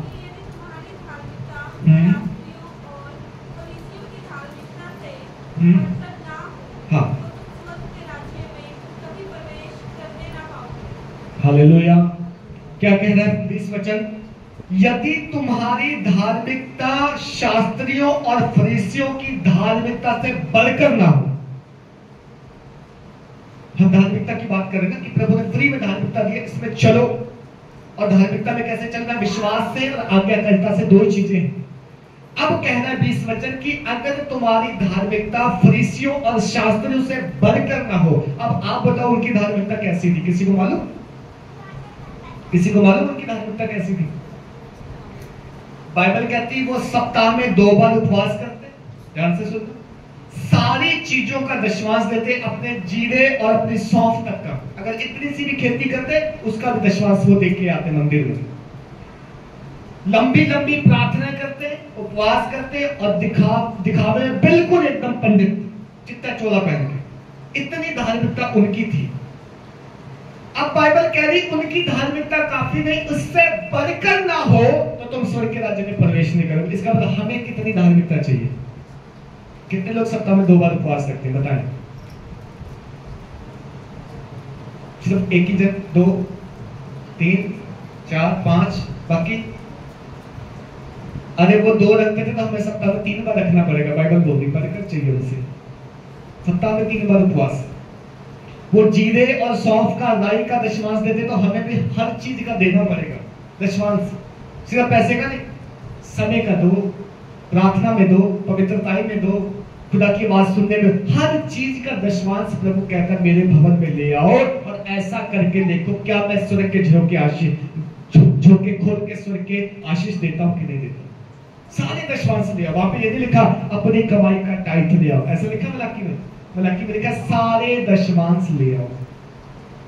हाँ। हालेलुया। क्या कह रहा है 20 वचन? यदि तुम्हारी धार्मिकता शास्त्रियों और फरीसियों की धार्मिकता से बढ़कर ना हो। हम धार्मिकता की बात करें ना कि प्रभु ने फ्री में धार्मिकता दी है, इसमें चलो। और धार्मिकता में कैसे चलना? विश्वास से और आज्ञाकारिता से, दो ही चीजें हैं। अब कहना है 20 वचन की अगर तुम्हारी धार्मिकता फरीसियों और शास्त्रियों से बढ़कर ना हो। अब आप बताओ उनकी धार्मिकता कैसी थी? किसी को मालूम? किसी को मालूम उनकी धार्मिकता कैसी थी? बाइबल कहती है वो सप्ताह में 2 बार उपवास करते। ध्यान से सुनो, सारी चीजों का दशमांश देते, अपने जीरे और अपनी सौंफ तक का। अगर इतनी सी भी खेती करते उसका भी दशमांश वो देके आते मंदिर में। लंबी लंबी प्रार्थना करते, उपवास करते और दिखावे बिल्कुल एकदम पंडित चित्ता चोला पहन के। इतनी धार्मिकता उनकी थी। अब बाइबल कह रही उनकी धार्मिकता काफी नहीं, उससे बढ़कर ना हो तो तुम स्वर्ग के राज्य में प्रवेश नहीं करोगे। इसका मतलब हमें कितनी धार्मिकता चाहिए? कितने लोग सप्ताह में 2 बार उपवास रखते हैं बताएं? सिर्फ एक ही जन, 2, 3, 4, 5, बाकी अरे वो 2 रखते थे तो हमें सप्ताह में 3 बार रखना पड़ेगा। बाइबल बोल रही बरकत चाहिए उनसे, सप्ताह में 3 बार उपवास। वो जीरे और सौंफ का, राई का दशमांश देते तो हमें भी हर चीज का देना पड़ेगा दशमांश। सिर्फ पैसे का नहीं, समय का दो, प्रार्थना में दो, पवित्रताई में दो, खुदा की आवाज सुनने में, हर चीज का दशमांश प्रभु कहता है मेरे भवन में ले आओ और ऐसा करके देखो क्या मैं स्वर्ग के झोंके आशीष झोंके खोल के स्वर्ग के आशीष देता हूं कि नहीं देता। सारे दशमांश ले आओ। वहां पे ये नहीं लिखा अपनी कमाई का टाइट ले आओ, ऐसा लिखा मलाकी में? मलाकी में लिखा सारे दशमांश ले आओ।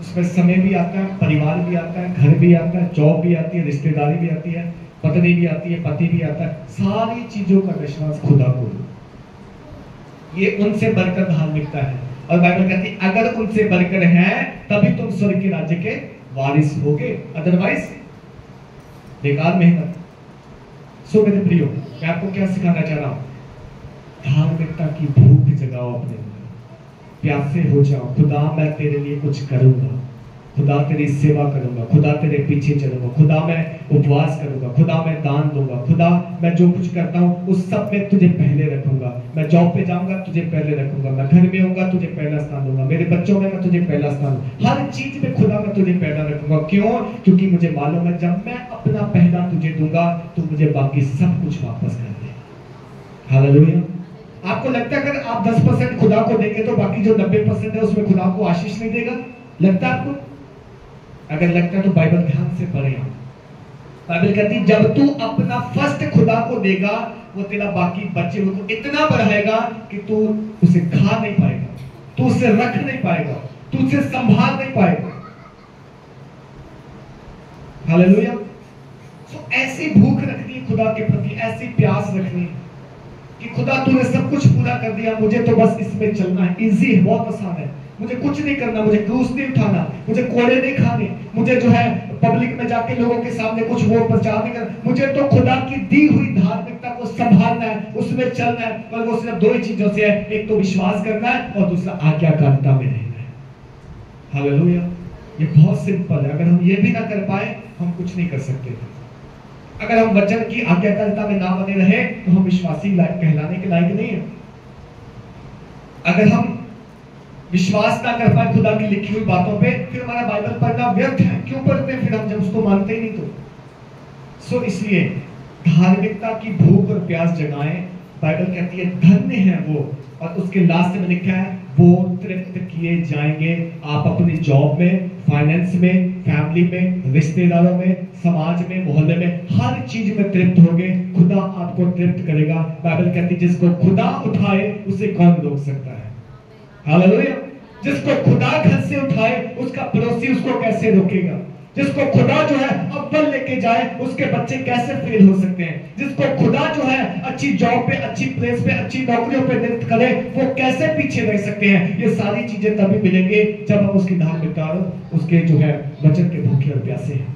उसमें समय भी आता है, परिवार भी आता है, घर भी आता है, जॉब भी आती है, रिश्तेदारी भी आती है, पत्नी भी आती है, पति भी आता है, सारी चीजों का दशमांश खुदा को। ये उनसे बढ़कर धार्मिकता है। और बाइबल कहती है अगर उनसे बढ़कर है तभी तुम स्वर्ग के राज्य के वारिस होगे, अदरवाइज बेकार मेहनत। सो मेरे प्रियो, मैं आपको क्या सिखाना चाह रहा हूं? धार्मिकता की भूख जगाओ अपने अंदर, प्यासे हो जाओ। खुदा मैं तेरे लिए कुछ करूंगा, खुदा तेरी सेवा करूंगा, खुदा तेरे पीछे चलूंगा, खुदा मैं उपवास करूंगा, खुदा मैं दान दूंगा, खुदा मैं जो कुछ करता हूं उस सब में तुझे पहले रखूंगा। मैं जॉब पे जाऊंगा तुझे पहले रखूंगा, मैं घर में होऊंगा तुझे पहला स्थान दूंगा, मेरे बच्चों में मैं तुझे पहला स्थान दूंगा, हर चीज में खुदा मैं तुझे पहला रखूंगा। क्यों? क्योंकि मुझे मालूम है जब मैं अपना पहला तुझे दूंगा तो मुझे बाकी सब कुछ वापस कर दे। हालेलुया। आपको लगता है अगर आप 10% खुदा को देंगे तो बाकी जो 90% है उसमें खुदा को आशीष नहीं देगा? लगता है आपको? अगर लगता है तो बाइबल ध्यान से पढ़ें। बाइबल कहती है जब तू अपना फर्स्ट खुदा को देगा वो तेरा बाकी बचे हुए को इतना बढ़ाएगा कि तू उसे खा नहीं पाएगा, तू उसे रख नहीं पाएगा, तू उसे संभाल नहीं पाएगा। हालेलुया। तो ऐसी भूख रखनी है खुदा के प्रति, ऐसी प्यास रखनी है कि खुदा तूने सब कुछ पूरा कर दिया, मुझे तो बस इसमें चलना है। इजी है, बहुत आसान है, मुझे कुछ नहीं करना, मुझे क्रूस नहीं उठाना, मुझे कोड़े नहीं खाने, मुझे जो है पब्लिक में जाके लोगों के सामने कुछ वो प्रचार नहीं करना, मुझे तो खुदा की दी हुई धार्मिकता को संभालना है, उसमें चलना है। और वो सिर्फ 2 ही चीजों से है, एक तो विश्वास करना है और दूसरा आज्ञाकारिता में रहना है। हालेलुया। ये बहुत सिंपल है, अगर हम ये भी ना कर पाए हम कुछ नहीं कर सकते। अगर हम वचन की आज्ञाकारिता में ना बने रहे तो हम विश्वासी कहलाने के लायक नहीं है। अगर हम विश्वास ना कर पाए खुदा की लिखी हुई बातों पे, फिर हमारा बाइबल पढ़ना व्यर्थ है। क्यों पढ़ते हैं फिर हम जब उसको मानते ही नहीं तो? सो इसलिए धार्मिकता की भूख और प्यास जगाएं। बाइबल कहती है धन्य है वो, और उसके लास्ट में लिखा है वो तृप्त किए जाएंगे। आप अपनी जॉब में, फाइनेंस में, फैमिली में, रिश्तेदारों में, समाज में, मोहल्ले में, हर चीज में तृप्त होंगे। खुदा आपको तृप्त करेगा। बाइबल कहती है जिसको खुदा उठाए उसे कौन रोक सकता है? हालेलुया। जिसको खुदा घर से उठाए उसका पड़ोसी उसको कैसे रोकेगा? जिसको खुदा जो है अव्वल लेके जाए उसके बच्चे कैसे फेल हो सकते हैं? जिसको खुदा जो है अच्छी जॉब पे, अच्छी प्लेस पे, अच्छी नौकरियों पे नियुक्त करे वो कैसे पीछे रह सकते हैं? ये सारी चीजें तभी मिलेंगे जब हम उसकी धार्मिकता और उसके जो है वचन के भूखे और प्यासे हैं।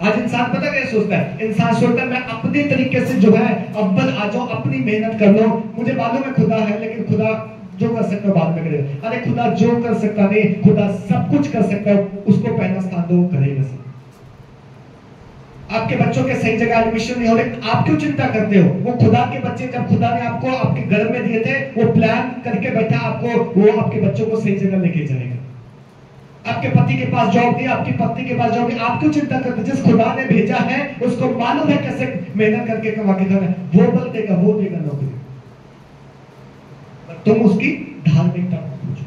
आज इंसान पता क्या सोचता है? इंसान सोचता है मैं अपने तरीके से जो है अव्वल आ जाऊं, अपनी मेहनत कर लो, मुझे मालूम है खुदा है, लेकिन खुदा जो कर सकता है बाद में करेगा। अरे खुदा जो कर सकता नहीं, खुदा सब कुछ कर सकता है, उसको पहला स्थान दो, करेगा सब। आपके बच्चों के सही जगह एडमिशन नहीं हो रहे, आप क्यों चिंता करते हो? वो खुदा के बच्चे जब खुदा ने आपको आपके घर में दिए थे वो प्लान करके बैठा आपको, वो आपके बच्चों को सही जगह लेके जाएगा। आपके पति के पास जॉब नहीं, आपकी पत्नी के पास जॉब नहीं, आप क्यों चिंता करते? जिस खुदा ने भेजा है उसको मालूम है कैसे मेहनत करके कमा के खाना, वो बल देगा, वो देगा नौकरी। तुम उसकी धार्मिकता को पूछो,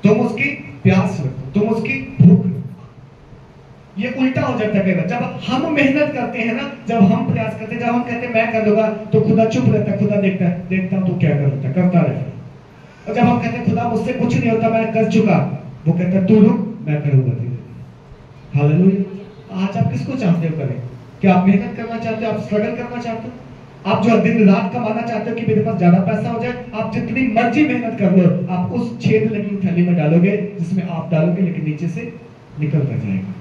तुम उसकी प्यास रखो, तुम उसकी भूख रखो। ये उल्टा हो जाता है। जब हम मेहनत करते हैं ना, जब हम प्रयास करते हैं, जब हम कहते हैं मैं कर लूंगा, तो खुदा चुप रहता है, खुदा देखता हूं तो क्या करता है, करता रहता है। और जब हम कहते हैं खुदा मुझसे कुछ नहीं होता, मैं कर चुका, वो कहता है तू रुक, मैं करूंगा धीरे। हालेलुया। आज आप किसको चाहते हो करें? क्या आप मेहनत करना चाहते हो? आप स्ट्रगल करना चाहते हो? आप जो दिन रात कमाना चाहते हो कि मेरे पास ज्यादा पैसा हो जाए? आप जितनी मर्जी मेहनत कर लो, आप उस छेद लगी थैली में डालोगे जिसमें आप डालोगे, लेकिन नीचे से निकल कर जाएगा।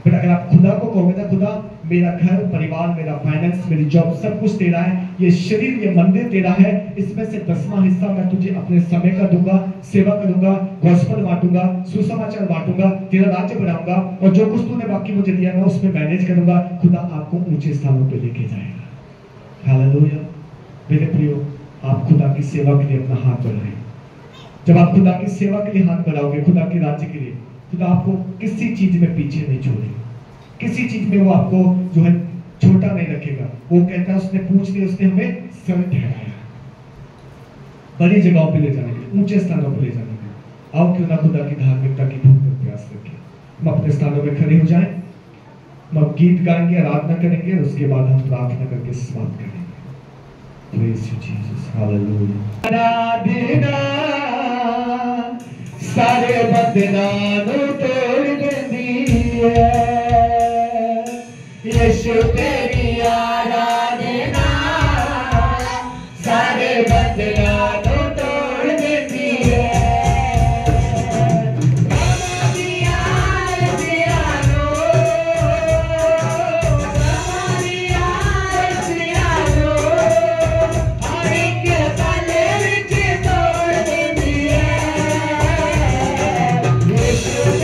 फिर अगर आप खुदा को कहोगे ना, खुदा मेरा घर परिवार, मेरा फाइनेंस, मेरी जॉब, सब कुछ तेरा है, ये शरीर, ये मंदिर तेरा है, इसमें से 10वां हिस्सा मैं तुझे अपने समय का दूंगा, सेवा करूंगा, गॉस्पेल बांटूंगा, सुसमाचार बांटूंगा, तेरा राज्य बढ़ाऊंगा, और जो कुछ तूने बाकी मुझे दिया मैं उसमें मैनेज करूंगा। खुदा आपको ऊंचे स्थानों पे लेके जाएगा। हालेलुया। मेरे प्रियो, आप खुदा की सेवा के लिए अपना हाथ बढ़ाएं। जब आप खुदा की सेवा के लिए हाथ बढ़ाओगे, खुदा के राज्य के लिए, खुदा आपको किसी चीज में पीछे नहीं छोड़ेगा, किसी चीज में वो आपको जो है छोटा नहीं रखेगा। वो कहता है उसने पूछ लिया, उसने हमें सर ठहराया बड़ी जगहों पे ले जाने के लिए, ऊंचे स्थानों पे ले जाने के लिए। आओ क्यों ना खुदा की धार्मिकता की भूख में प्रयास रखें। हम अपने स्थानों में खड़े हो जाएं, हम गीत गाएंगे, आराधना करेंगे, और उसके बाद हम प्रार्थना करके समाप्त करेंगे। Praise you, Jesus. Hallelujah. आराधना सारे बदनामों तोड़ देती है, यीशु तेरी आराधना सारे बदनामों तोड़ देती है। Yes,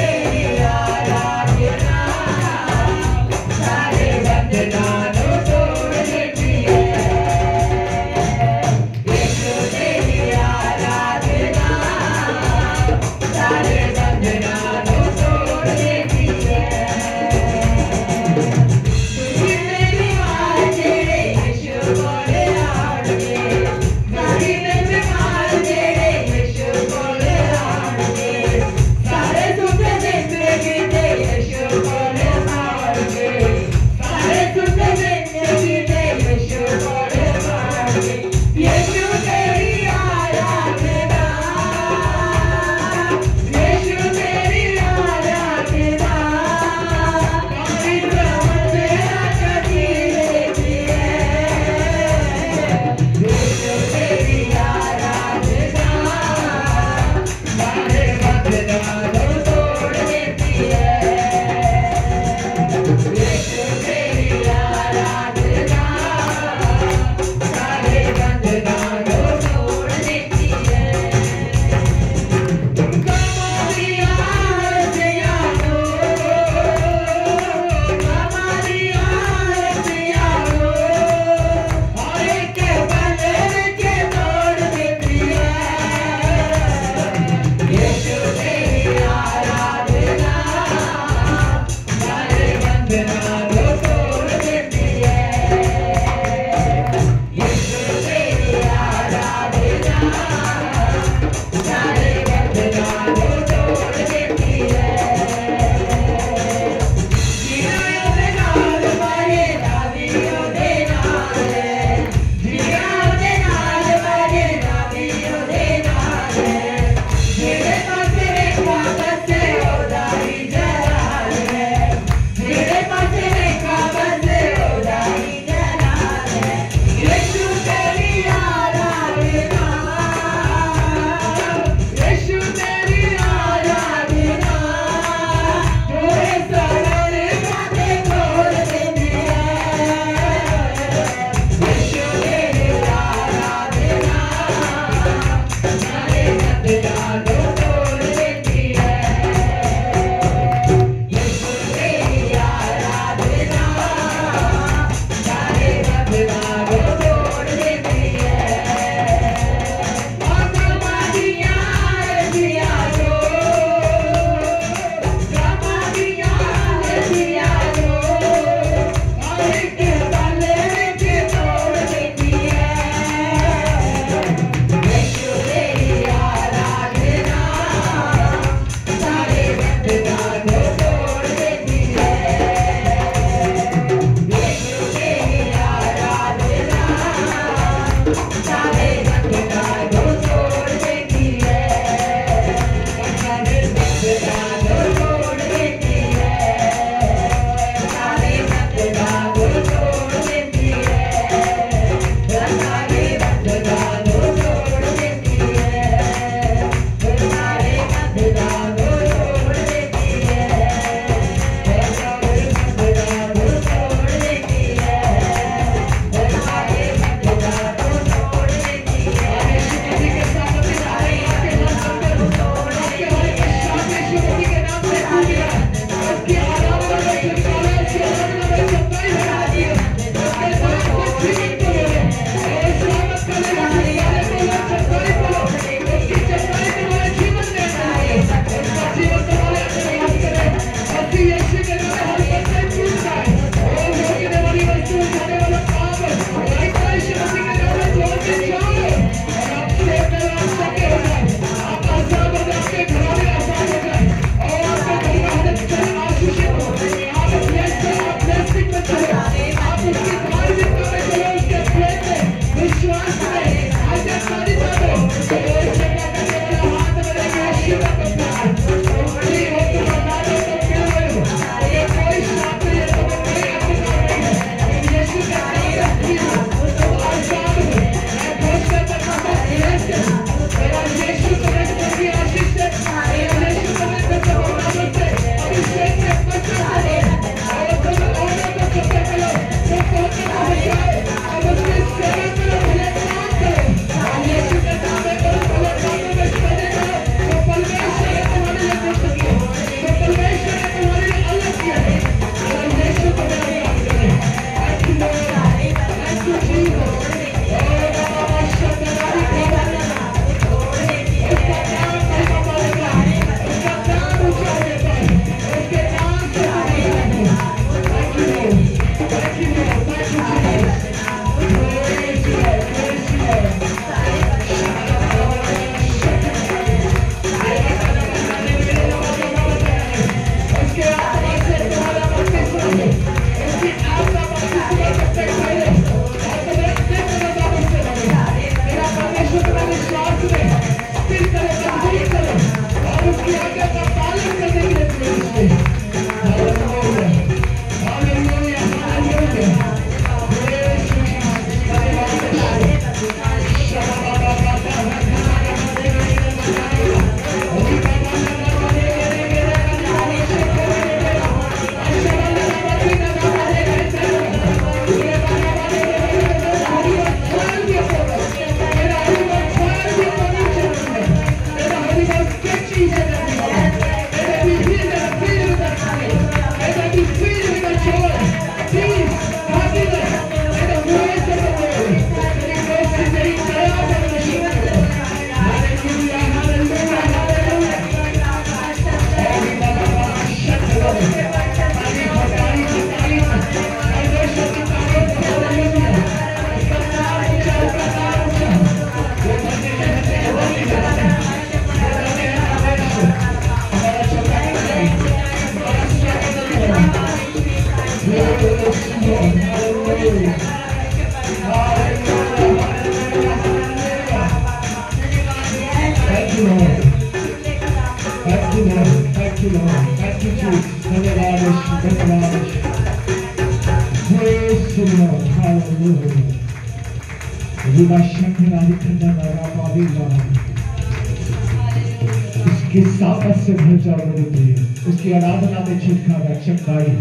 उसकी सामत से भर जाओ मेरे प्रिय, उसकी आराधना में छुटकारा चंगाई,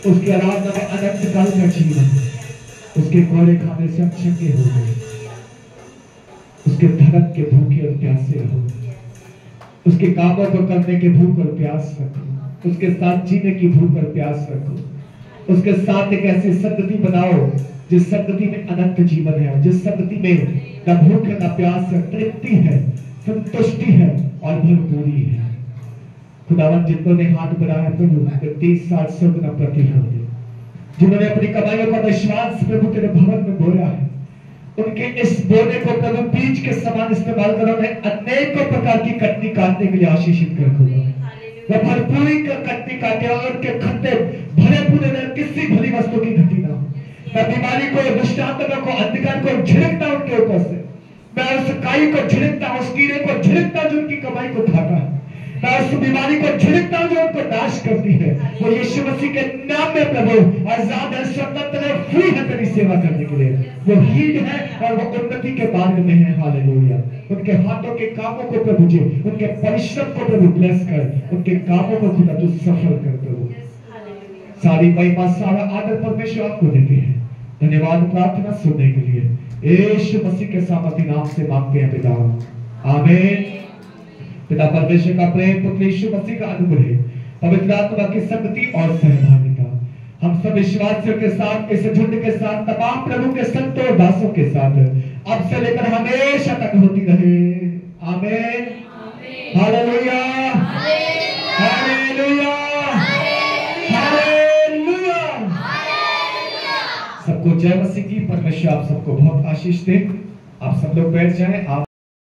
उसकी आराधना में अनंत काल का जीवन, उसके कोरे खाने से हम चंगे हो गए, उसके धर्म के भूखे और प्यासे रहो, उसके कामों को करने के भूख और प्यास रखो, उसके साथ जीने की भूख और प्यास रखो, उसके साथ एक ऐसी संगति बनाओ जिस संगति में अनंत जीवन है, जिस संगति में न भूख है, न प्यास है, तृप्ति है, संतुष्टि है और भरपूरी है। खुदावन जिनको ने हाथ बढ़ाया प्रभु 30 साल स्वर्ग न प्रतिफल दे, जिन्होंने अपनी कमाइयों का विश्वास प्रभु तेरे भवन में बोया है, उनके इस बोने को प्रभु बीज के समान इस्तेमाल करो, अनेकों प्रकार की कटनी काटने के लिए आशीषित कर खुदा वह भरपूरी का कटनी काटे और उनके खत्ते भरे पूरे में किसी भली वस्तु की घटी ना हो। मैं बीमारी को, दुष्टात्मा को, अंधकार को झिड़कता उनके ऊपर से, मैं उस काई को झिड़कता हूं, उस कीड़े को झिड़कता जो उनकी कमाई को खाता है, मैं उस बीमारी को झिड़कता हूं जो उनको नाश करती है। वो यीशु मसीह के नाम में प्रभु आजाद है, स्वतंत्र है, फ्री है तेरी सेवा करने के लिए, वो हीड है और वो उन्नति के मार्ग में है। हालेलुया। उनके हाथों के कामों को प्रभु जी, उनके परिश्रम को प्रभु ब्लेस कर, उनके कामों को खुदा तू सफल कर प्रभु। सारी महिमा सारा आदर परमेश्वर आपको देते हैं। धन्यवाद प्रार्थना सुनने के लिए यीशु मसीह के सामर्थी नाम से मांगते हैं पिता, आमीन। पिता परमेश्वर का प्रेम, पुत्र यीशु मसीह का अनुग्रह, पवित्र आत्मा की संगति और सहभागिता हम सब विश्वासियों के साथ, इस झुंड के साथ, तमाम प्रभु के संतों और दासों के साथ अब से लेकर हमेशा तक होती रहे। आमीन। Hallelujah, hallelujah, hallelujah. सबको जय मसीह की। परमेश्वर आप सबको बहुत आशीष दे। आप सब लोग बैठ जाएं। आप